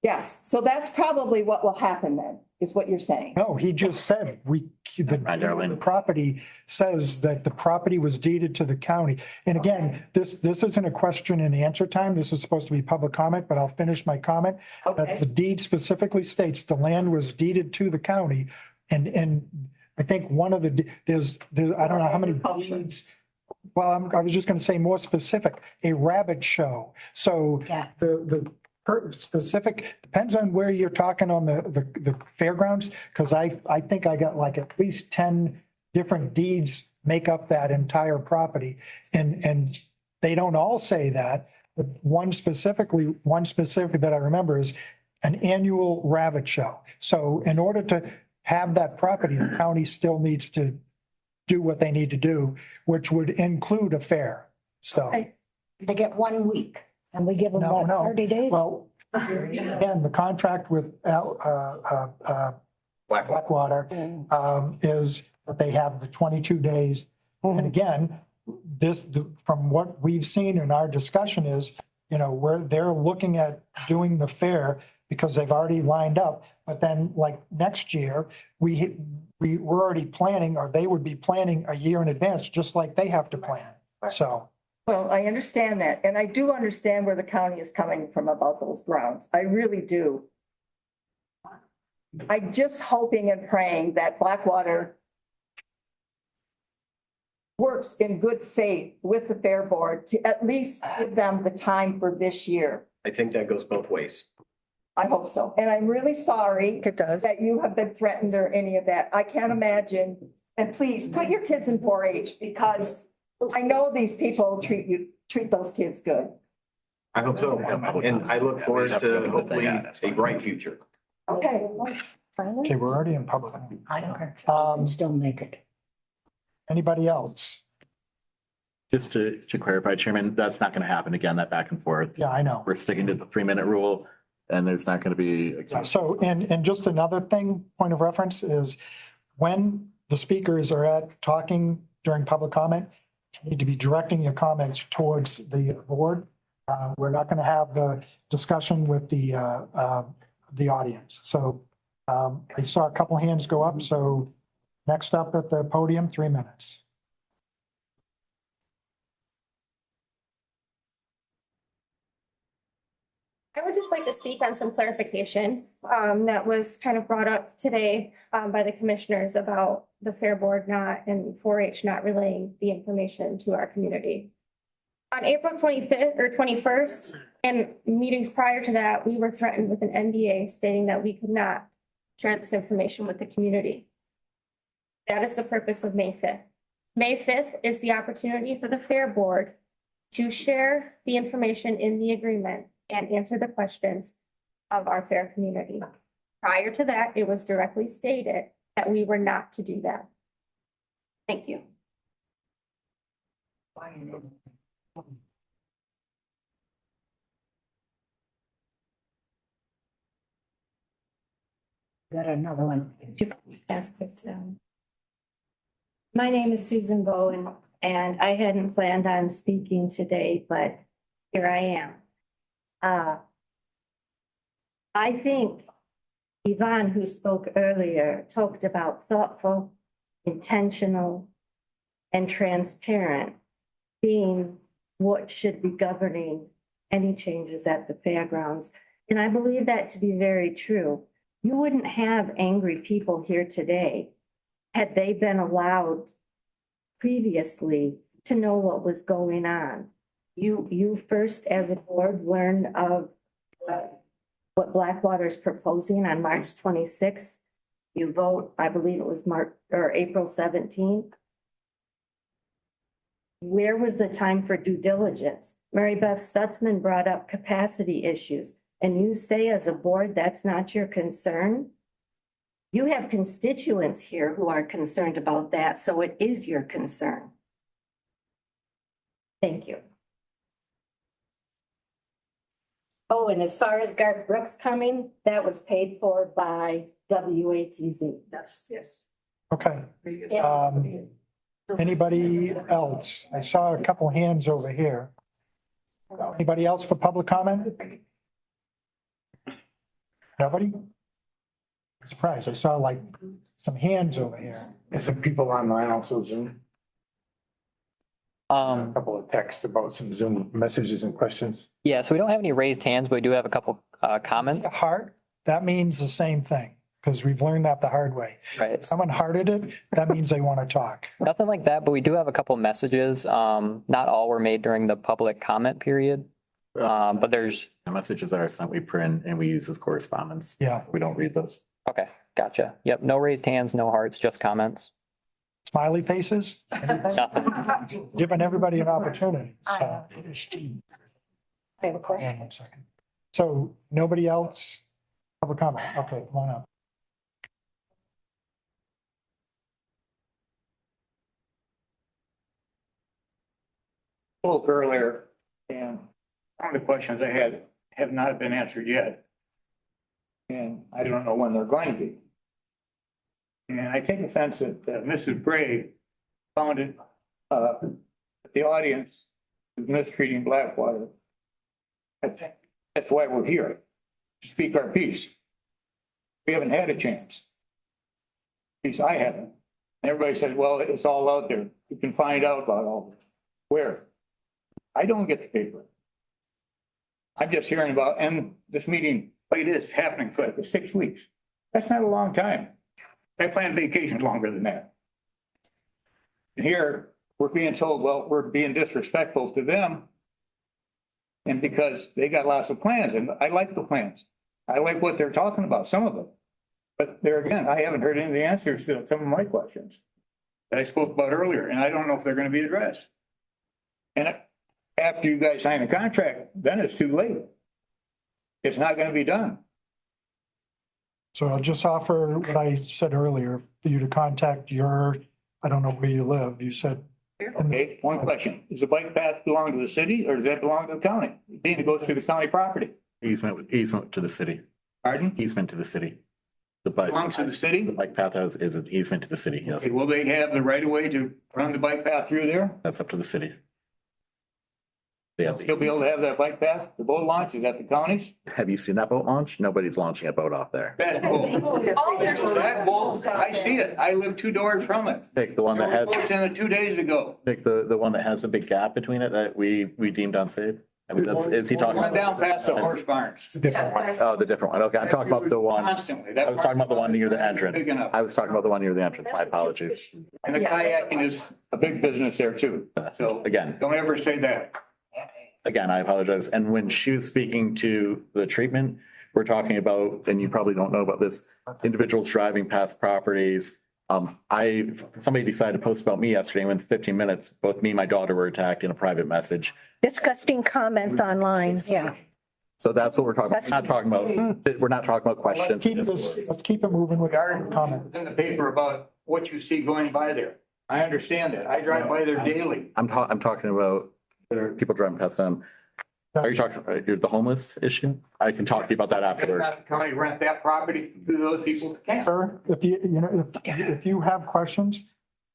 Yes, so that's probably what will happen then, is what you're saying. No, he just said, the property says that the property was deeded to the county. And again, this isn't a question and answer time. This is supposed to be public comment, but I'll finish my comment. That the deed specifically states the land was deeded to the county. And I think one of there's, I don't know how many deeds. Well, I was just gonna say more specific, a rabbit show. So Yeah. the specific, depends on where you're talking on the fairgrounds, because I think I got like at least 10 different deeds make up that entire property. And they don't all say that, but one specific that I remember is an annual rabbit show. So in order to have that property, the county still needs to do what they need to do, which would include a fair, so. They get 1 week and we give them No, what, no. 30 days? Well, again, the contract with Blackwater is that they have the 22 days. And again, from what we've seen in our discussion is, where they're looking at doing the fair because they've already lined up. But then like next year, we're already planning, or they would be planning a year in advance, just like they have to plan. So. Well, I understand that, and I do understand where the county is coming from about those grounds. I really do. I'm just hoping and praying that Blackwater works in good faith with the Fair Board to at least give them the time for this year. I think that goes both ways. I hope so. And I'm really sorry that you have been threatened or any of that. I can't imagine. And please put your kids in 4-H, because I know these people treat those kids good. I hope so. And I look forward to hopefully a bright future. Okay. Okay, we're already in public. I don't care. Still make it. Anybody else? Just to clarify, Chairman, that's not going to happen again, that back and forth. Yeah, I know. We're sticking to the 3-minute rule and there's not going to be. Yeah, so, and just another thing, point of reference is when the speakers are talking during public comment, you need to be directing your comments towards the board We're not going to have the discussion with the audience. So I saw a couple hands go up. So next up at the podium, 3 minutes. I would just like to speak on some clarification that was kind of brought up today by the commissioners about the Fair Board not and 4-H not relaying the information to our community. On April 25th or 21st, and meetings prior to that, we were threatened with an NDA stating that we could not share this information with the community. That is the purpose of May 5th. May 5th is the opportunity for the Fair Board to share the information in the agreement and answer the questions of our fair community. Prior to that, it was directly stated that we were not to do that. Thank you. Got another one. You can pass this down. My name is Susan Bowen, and I hadn't planned on speaking today, but here I am. I think Yvonne, who spoke earlier, talked about thoughtful, intentional, and transparent being what should be governing any changes at the fairgrounds. And I believe that to be very true. You wouldn't have angry people here today had they been allowed previously to know what was going on. You first, as a board, learned of what Blackwater is proposing on March 26th. You vote, I believe it was April 17th. Where was the time for due diligence? Mary Beth Stutzman brought up capacity issues, and you say as a board that's not your concern? You have constituents here who are concerned about that, so it is your concern. Thank you. Oh, and as far as Garth Brooks coming, that was paid for by WATZ. Yes. Okay. Anybody else? I saw a couple hands over here. Anybody else for public comment? Nobody? I'm surprised. I saw like some hands over here. There's some people online also Zoom. A couple of texts about some Zoom messages and questions. Yeah, so we don't have any raised hands, but we do have a couple comments. A heart, that means the same thing, because we've learned that the hard way. Right. If someone hearted it, that means they want to talk. Nothing like that, but we do have a couple messages. Not all were made during the public comment period. But there's The messages that are sent, we print and we use as correspondence. Yeah. We don't read those. Okay, gotcha. Yep, no raised hands, no hearts, just comments. Smiley faces, Nothing. giving everybody an opportunity, so. I have a question. One second. So nobody else? Public comment, okay, come on up. Spoke earlier, and one of the questions I had have not been answered yet. And I don't know when they're going to be. And I take offense that Mrs. Bray found it, the audience is mistreating Blackwater. I think that's why we're here, to speak our piece. We haven't had a chance. At least I haven't. Everybody says, well, it's all out there. You can find out about all of it. Where? I don't get the paper. I'm just hearing about, and this meeting like this happening for like 6 weeks. That's not a long time. I plan vacations longer than that. And here, we're being told, well, we're being disrespectful to them. And because they got lots of plans, and I like the plans. I like what they're talking about, some of them. But there again, I haven't heard any of the answers to some of my questions that I spoke about earlier, and I don't know if they're going to be addressed. And after you guys sign the contract, then it's too late. It's not going to be done. So I'll just offer what I said earlier, for you to contact your, I don't know where you live, you said. Okay, one question. Does the bike path belong to the city or does that belong to the county? It need to go through the county property. Easement to the city. Pardon? Easement to the city. The bike. Belongs to the city? The bike path is an easement to the city, yes. Okay, will they have the right of way to run the bike path through there? That's up to the city. You'll be able to have that bike path, the boat launch is at the counties. Have you seen that boat launch? Nobody's launching a boat off there. That boat, I see it. I live 2 doors from it. Pick the one that has, Boats in it 2 days ago. pick the one that has a big gap between it that we deemed unsafe. I mean, is he talking? Run down past the horse barns. Oh, the different one. Okay, I'm talking about the one. Constantly. I was talking about the one near the entrance. Big enough. I was talking about the one near the entrance. My apologies. And the kayaking is a big business there too. So Again, don't ever say that. I apologize. And when she was speaking to the treatment, we're talking about, and you probably don't know about this, individuals driving past properties. Somebody decided to post about me yesterday, and within 15 minutes, both me and my daughter were attacked in a private message. Disgusting comments online. Yeah. So that's what we're talking about. We're not talking about questions. Let's keep it moving with our comment. In the paper about what you see going by there. I understand that. I drive by there daily. I'm talking about people driving past them. Are you talking about the homeless issue? I can talk to you about that afterwards. Not the county rent that property to those people that can't. Sir, if you have questions,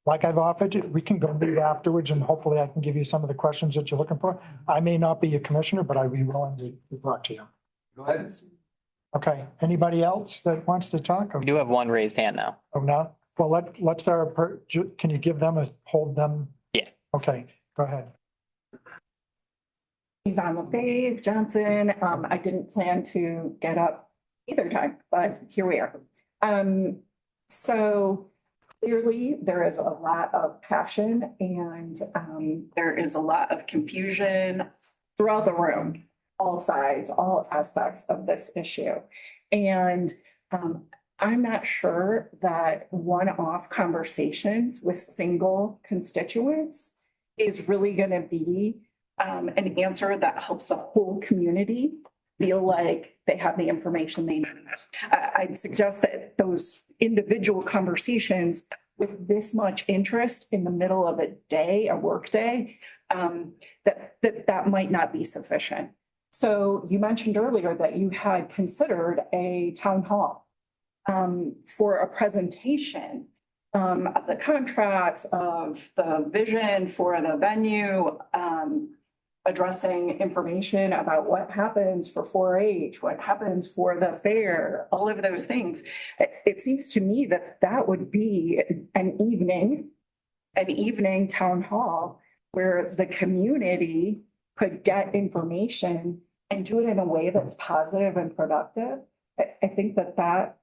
like I've offered you, we can go meet afterwards and hopefully I can give you some of the questions that you're looking for. I may not be a commissioner, but I'd be willing to be brought to you. Go ahead. Okay, anybody else that wants to talk? We do have one raised hand now. Oh, no? Well, let's, can you give them hold them? Yeah. Okay, go ahead. Yvonne LeFave Johnson. I didn't plan to get up either time, but here we are. So clearly there is a lot of passion and there is a lot of confusion throughout the room, all sides, all aspects of this issue. And I'm not sure that one-off conversations with single constituents is really going to be an answer that helps the whole community feel like they have the information they need. I'd suggest that those individual conversations with this much interest in the middle of a day, a work day, that might not be sufficient. So you mentioned earlier that you had considered a town hall for a presentation of the contracts, of the vision for the venue, addressing information about what happens for 4-H, what happens for the fair, all of those things. It seems to me that that would be an evening town hall where the community could get information and do it in a way that's positive and productive. I think that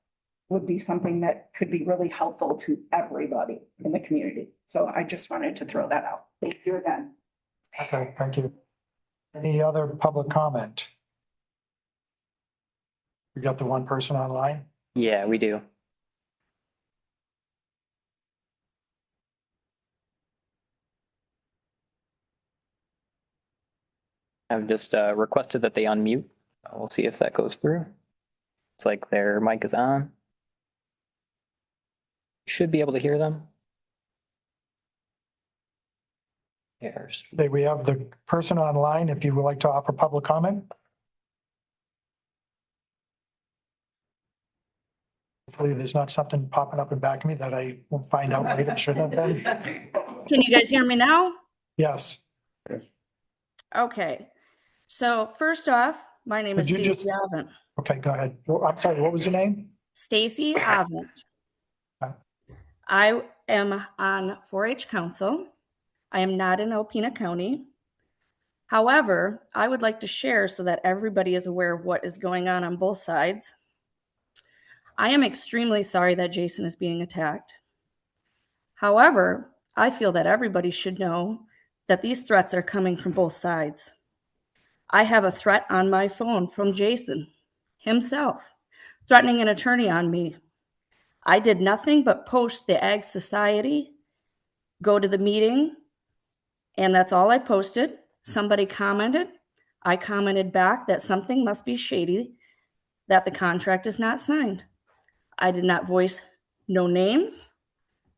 would be something that could be really helpful to everybody in the community. So I just wanted to throw that out. Thank you again. Okay, thank you. Any other public comment? We got the one person online? Yeah, we do. I've just requested that they unmute. We'll see if that goes through. It's like their mic is on. Should be able to hear them. Here's. Okay, we have the person online, if you would like to offer public comment. Hopefully there's not something popping up in back of me that I will find out later should have been. Can you guys hear me now? Yes. Okay. So first off, my name is Stacy Avent. Okay, go ahead. Well, I'm sorry, what was your name? Stacy Avent. I am on 4-H Council. I am not in Alpena County. However, I would like to share so that everybody is aware of what is going on both sides. I am extremely sorry that Jason is being attacked. However, I feel that everybody should know that these threats are coming from both sides. I have a threat on my phone from Jason himself, threatening an attorney on me. I did nothing but post the Ag Society, go to the meeting, and that's all I posted. Somebody commented. I commented back that something must be shady, that the contract is not signed. I did not voice no names,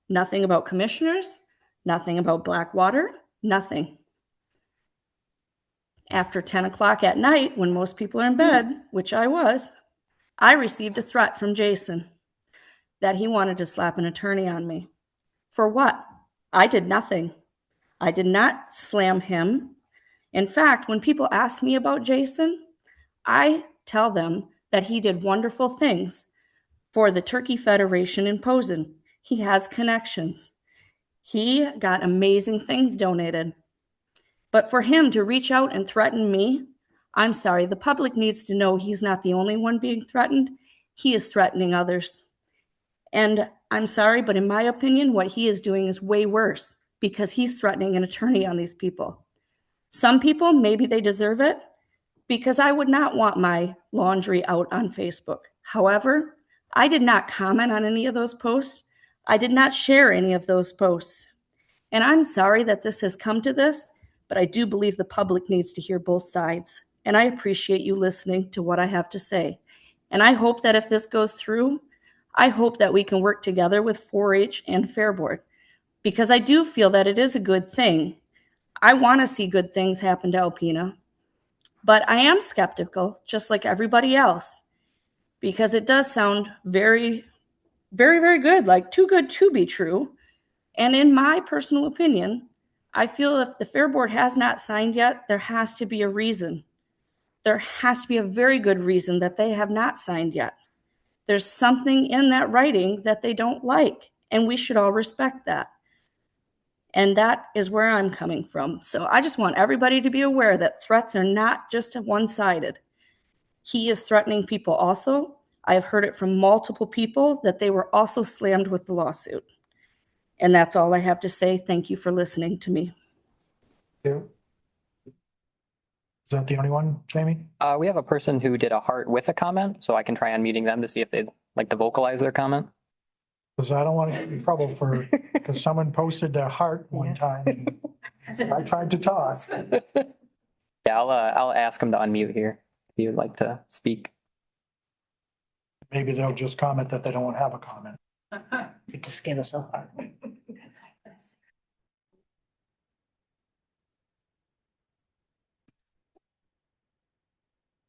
nothing about commissioners, nothing about Blackwater, nothing. After 10 o'clock at night, when most people are in bed, which I was, I received a threat from Jason that he wanted to slap an attorney on me. For what? I did nothing. I did not slam him In fact, when people ask me about Jason, I tell them that he did wonderful things for the Turkey Federation in Posen. He has connections. He got amazing things donated. But for him to reach out and threaten me, I'm sorry, the public needs to know he's not the only one being threatened. He is threatening others. And I'm sorry, but in my opinion, what he is doing is way worse because he's threatening an attorney on these people. Some people, maybe they deserve it because I would not want my laundry out on Facebook. However, I did not comment on any of those posts. I did not share any of those posts. And I'm sorry that this has come to this, but I do believe the public needs to hear both sides. And I appreciate you listening to what I have to say. And I hope that if this goes through, I hope that we can work together with 4-H and Fair Board, because I do feel that it is a good thing. I want to see good things happen to Alpena, but I am skeptical, just like everybody else, because it does sound very, very, very good, like too good to be true. And in my personal opinion, I feel if the Fair Board has not signed yet, there has to be a reason. There has to be a very good reason that they have not signed yet. There's something in that writing that they don't like, and we should all respect that. And that is where I'm coming from. So I just want everybody to be aware that threats are not just one-sided. He is threatening people also. I have heard it from multiple people that they were also slammed with the lawsuit. And that's all I have to say. Thank you for listening to me. You? Is that the only one, Jamie? We have a person who did a heart with a comment, so I can try unmuting them to see if they'd like to vocalize their comment. Because I don't want to get in trouble for, because someone posted their heart one time. And I tried to talk. Yeah, I'll ask them to unmute here if you'd like to speak. Maybe they'll just comment that they don't want to have a comment. You just give us a heart.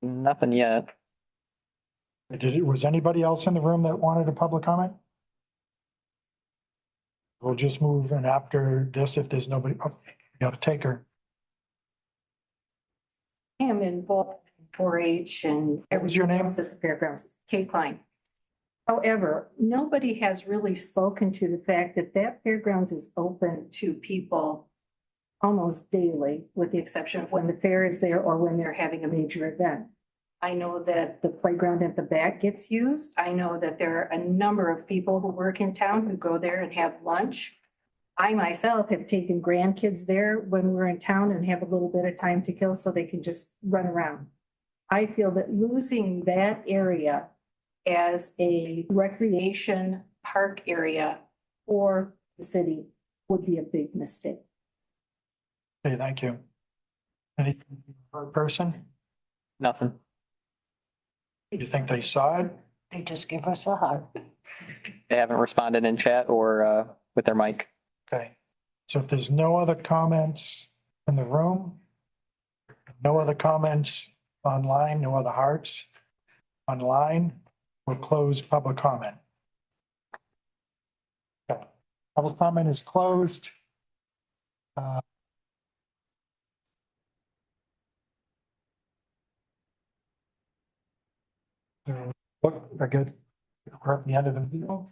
Nothing yet. Was anybody else in the room that wanted a public comment? We'll just move and after this, if there's nobody, oh, you got to take her. I am involved in 4-H and. What was your name? At the fairgrounds, Kate Klein. However, nobody has really spoken to the fact that that fairgrounds is open to people almost daily, with the exception of when the fair is there or when they're having a major event. I know that the playground at the back gets used. I know that there are a number of people who work in town who go there and have lunch. I myself have taken grandkids there when we're in town and have a little bit of time to kill so they can just run around. I feel that losing that area as a recreation park area for the city would be a big mistake. Okay, thank you. Anything per person? Nothing. Do you think they saw it? They just give us a heart. They haven't responded in chat or with their mic. Okay, so if there's no other comments in the room, no other comments online, no other hearts online, we'll close public comment. Okay. Public comment is closed. Look, I good. We're at the end of the video.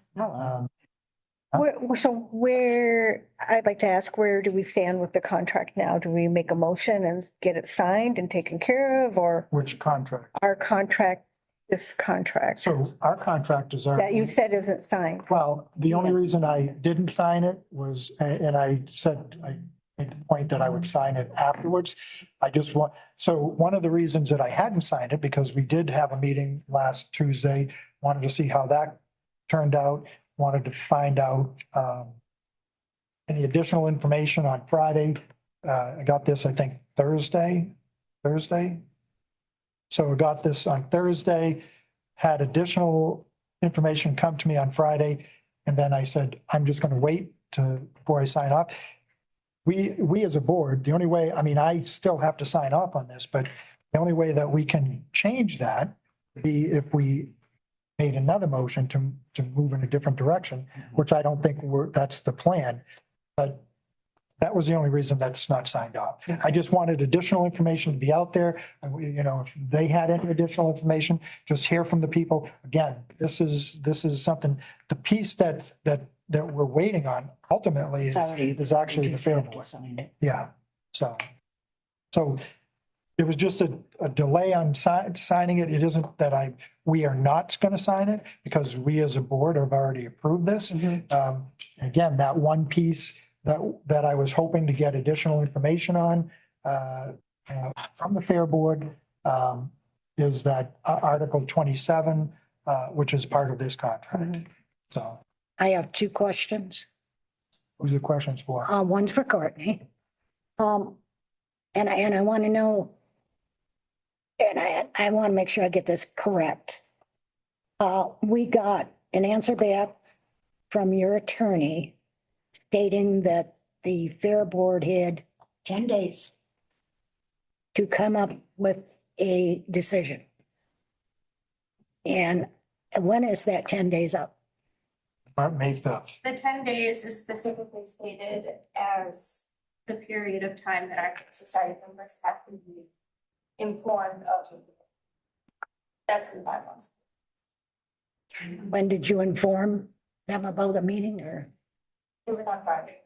So where, I'd like to ask, where do we stand with the contract now? Do we make a motion and get it signed and taken care of, or Which contract? our contract, this contract So our contract is our. that you said isn't signed? Well, the only reason I didn't sign it was, and I said, I made the point that I would sign it afterwards. I just want, so one of the reasons that I hadn't signed it, because we did have a meeting last Tuesday, wanted to see how that turned out, wanted to find out any additional information on Friday. I got this, I think, Thursday. So I got this on Thursday, had additional information come to me on Friday. And then I said, I'm just going to wait before I sign off. We as a board, the only way, I mean, I still have to sign off on this, but the only way that we can change that would be if we made another motion to move in a different direction, which I don't think that's the plan. But That was the only reason that's not signed off. I just wanted additional information to be out there. And you know, if they had any additional information, just hear from the people. Again, this is something, the piece that we're waiting on ultimately is actually the fair board. Yeah, so it was just a delay on signing it. It isn't that we are not going to sign it because we as a board have already approved this. Again, that one piece that I was hoping to get additional information on from the fair board is that Article 27, which is part of this contract. So I have two questions. who's the questions for? One's for Courtney. And I want to know, and I want to make sure I get this correct. We got an answer back from your attorney stating that the fair board had 10 days to come up with a decision. And when is that 10 days up? May 5th. The 10 days is specifically stated as the period of time that our society members have to be informed of. That's in the bylaws. When did you inform them about a meeting or? It was on Friday.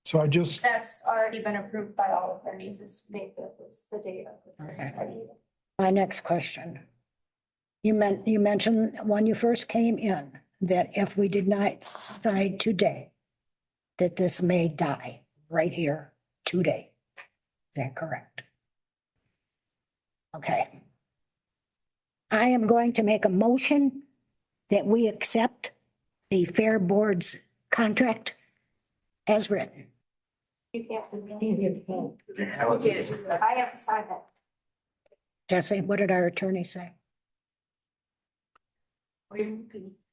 So I just, That's already been approved by all attorneys. Is May 5th is the date of the society. My next question. You mentioned when you first came in that if we did not decide today, that this may die right here today. Is that correct? Okay. I am going to make a motion that we accept the Fair Board's contract as written. You can't. I have to sign that. Jesse, what did our attorney say?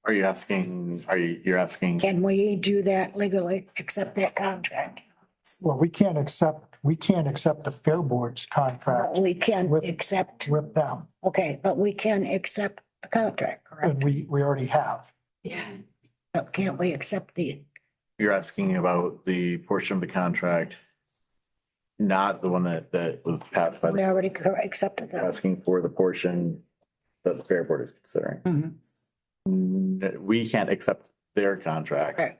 Are you asking, you're asking? Can we do that legally, accept that contract? well, we can't accept the fair board's contract We can accept, with them. okay, but we can accept the contract, correct? And we already have. But can't we accept the, You're asking about the portion of the contract, not the one that was passed by. we already accepted You're that? asking for the portion that the fair board is considering. We can't accept their contract. Okay.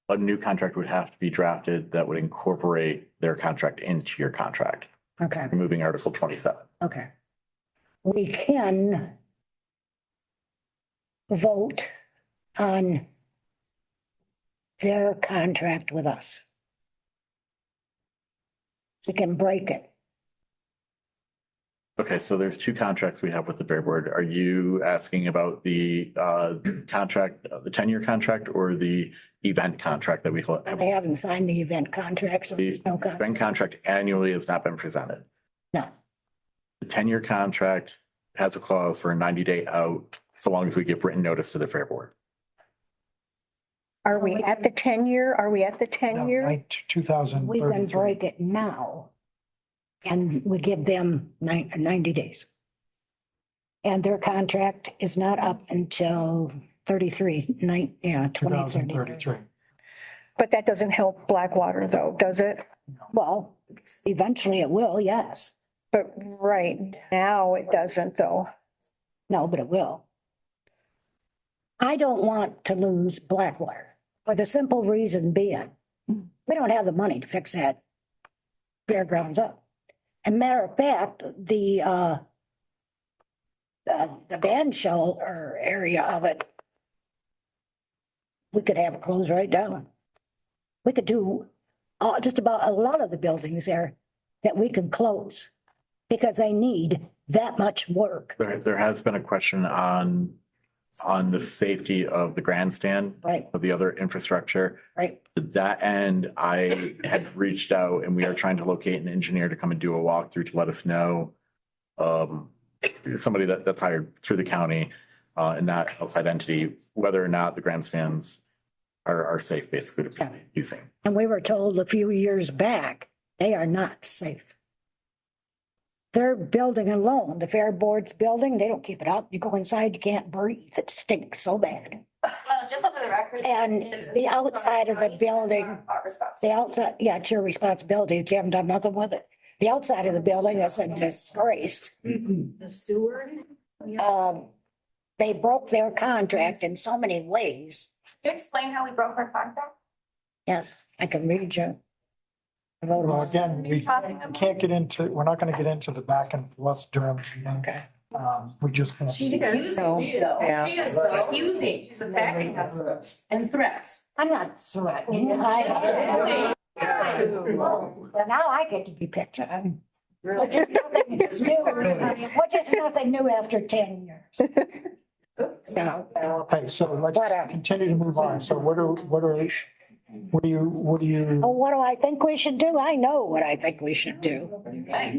A new contract would have to be drafted that would incorporate their contract into your contract, Okay, removing Article 27. okay. We can vote on their contract with us. We can break it. Okay, so there's two contracts we have with the fair board. Are you asking about the contract, the 10-year contract or the event contract that we have? They haven't signed the event contract, so The there's no contract. event contract annually has not been presented. No. The 10-year contract has a clause for a 90-day out, so long as we give written notice to the fair board. Are we at the 10-year? Are we at the 10-year? We can 2033. break it now. And we give them 90 days. And their contract is not up until 2033. 2033. But that doesn't help Blackwater though, does it? Well, eventually it will, yes. But right now it doesn't though. No, but it will. I don't want to lose Blackwater for the simple reason being, we don't have the money to fix that fairgrounds up. And matter of fact, the band show or area of it, we could have it closed right down. We could do just about a lot of the buildings there that we can close because they need that much work. There has been a question on the safety of the grandstand. Right. Of the other infrastructure. Right. To that end, I had reached out and we are trying to locate an engineer to come and do a walkthrough to let us know. Somebody that's hired through the county and not outside entity, whether or not the grandstands are safe basically to be using. And we were told a few years back, they are not safe. Their building alone, the fair board's building, they don't keep it up. You go inside, you can't breathe. It stinks so bad. Just for the record. And the outside of the building, the outside, yeah, it's your responsibility if you haven't done nothing with it. The outside of the building is a disgrace. The sewer. They broke their contract in so many ways. Can you explain how we broke our contract? Yes, I can read you. I wrote Well, it. again, we can't get into, we're not gonna get into the back and forth during the meeting. Okay. We just. can't. She's accusing me though. She is accusing, she's attacking us and threats. I'm not threatening. Well, now I get to be picked on. Which is nothing new. Which is nothing new after 10 years. So, Okay, so let's Whatever. continue to move on. So what do you? oh, what do I think we should do? I know what I think we should do.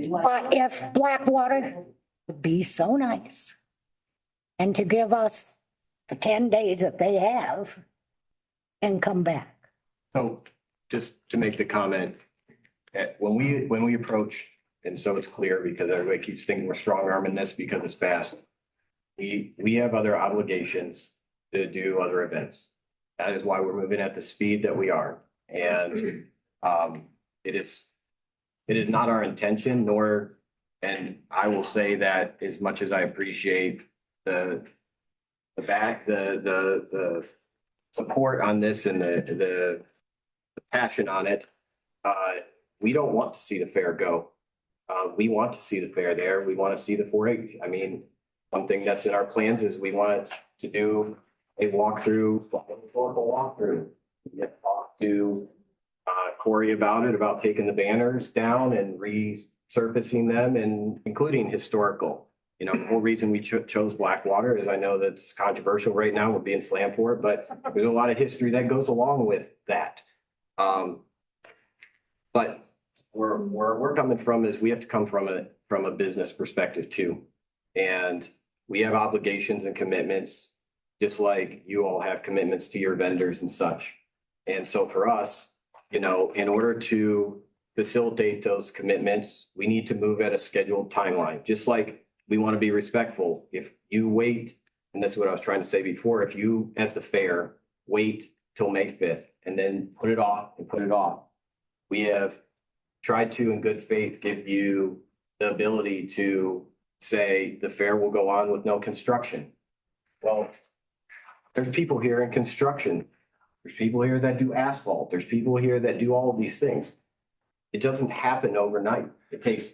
But if Blackwater would be so nice and to give us the 10 days that they have and come back. So just to make the comment, when we approach, and so it's clear because everybody keeps thinking we're strong arming this because it's fast. We have other obligations to do other events. That is why we're moving at the speed that we are. And it is not our intention, nor, and I will say that as much as I appreciate the support on this and the passion on it, we don't want to see the fair go. We want to see the fair there. We want to see the 4-H. I mean, one thing that's in our plans is we want to do a walkthrough, historical walkthrough. We have talked to Corey about it, about taking the banners down and resurfacing them and including historical. You know, the whole reason we chose Blackwater is I know that's controversial right now. We're being slammed for it, but there's a lot of history that goes along with that. But where we're coming from is we have to come from a business perspective too. And we have obligations and commitments, just like you all have commitments to your vendors and such. And so for us, you know, in order to facilitate those commitments, we need to move at a scheduled timeline, just like we want to be respectful. If you wait, and this is what I was trying to say before, if you, as the fair, wait till May 5th and then put it off and put it off, we have tried to, in good faith, give you the ability to say the fair will go on with no construction. Well, there's people here in construction. There's people here that do asphalt. There's people here that do all of these things. It doesn't happen overnight. It takes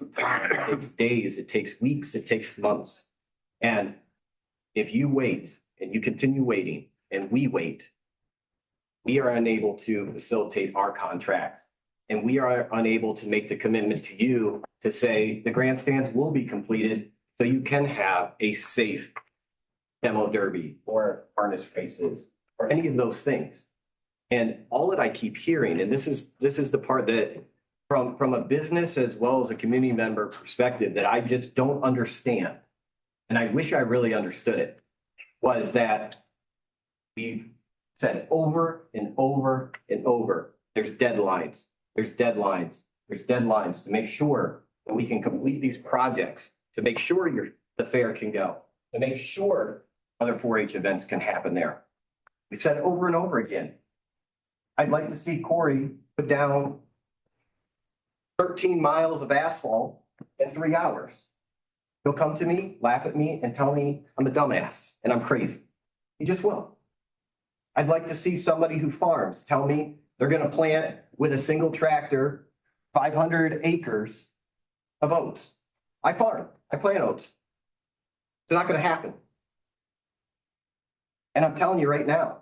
days, it takes weeks, it takes months. And if you wait and you continue waiting and we wait, we are unable to facilitate our contracts. And we are unable to make the commitment to you to say the grandstands will be completed so you can have a safe demo derby or harness races or any of those things. And all that I keep hearing, and this is the part that from a business as well as a community member perspective that I just don't understand, and I wish I really understood it, was that we said over and over and over, there's deadlines. There's deadlines to make sure that we can complete these projects, to make sure the fair can go, to make sure other 4-H events can happen there. We've said over and over again. I'd like to see Corey put down 13 miles of asphalt in 3 hours. He'll come to me, laugh at me, and tell me I'm a dumbass and I'm crazy. He just will. I'd like to see somebody who farms tell me they're going to plant with a single tractor 500 acres of oats. I farm. I plant oats. It's not going to happen. And I'm telling you right now,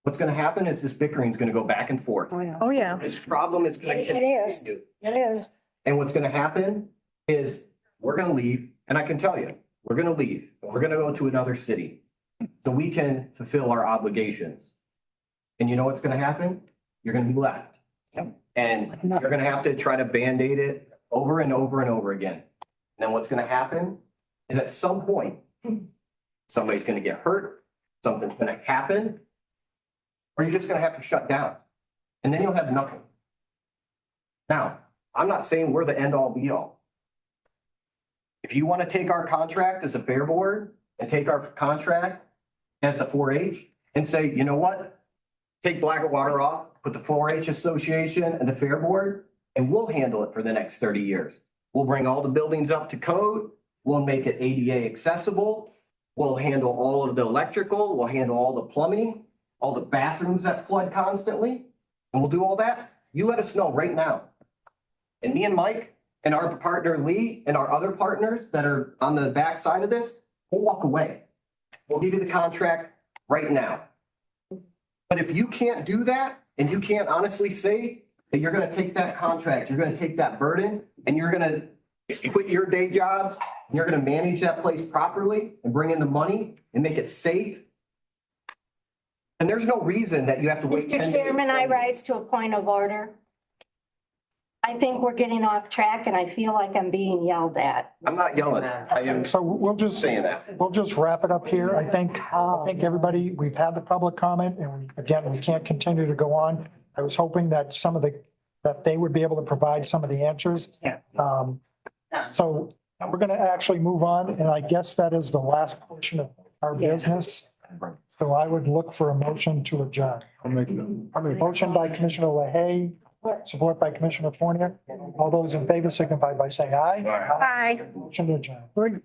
what's going to happen is this bickering is going to go back and forth. Oh, yeah. This problem is going to continue. It is. And what's going to happen is we're going to leave, and I can tell you, we're going to leave. We're going to go to another city so we can fulfill our obligations. And you know what's going to happen? You're going to be left. And you're going to have to try to Band-Aid it over and over and over again. And then what's going to happen is at some point, somebody's going to get hurt, something's going to happen, or you're just going to have to shut down. And then you'll have nothing. Now, I'm not saying we're the end all be all. If you want to take our contract as a fair board and take our contract as the 4-H, and say, you know what? Take Blackwater off, put the 4-H Association and the Fair Board, and we'll handle it for the next 30 years. We'll bring all the buildings up to code. We'll make it ADA accessible. We'll handle all of the electrical. We'll handle all the plumbing, all the bathrooms that flood constantly. And we'll do all that. You let us know right now. And me and Mike and our partner Lee and our other partners that are on the backside of this, we'll walk away. We'll give you the contract right now. But if you can't do that, and you can't honestly say that you're gonna take that contract, you're gonna take that burden, and you're gonna quit your day jobs, and you're gonna manage that place properly and bring in the money and make it safe, and there's no reason that you have to wait. Mr. Chairman, I rise to a point of order. I think we're getting off track and I feel like I'm being yelled at. I'm not yelling. I am So we'll just, saying that. we'll just wrap it up here. I think everybody, we've had the public comment and again, we can't continue to go on. I was hoping that that they would be able to provide some of the answers. Yeah. So we're going to actually move on and I guess that is the last portion of our business. So I would look for a motion to adjourn. Motion by Commissioner LaHaye, support by Commissioner Fournier. All those in favor signify by saying aye. Aye. Motion to adjourn.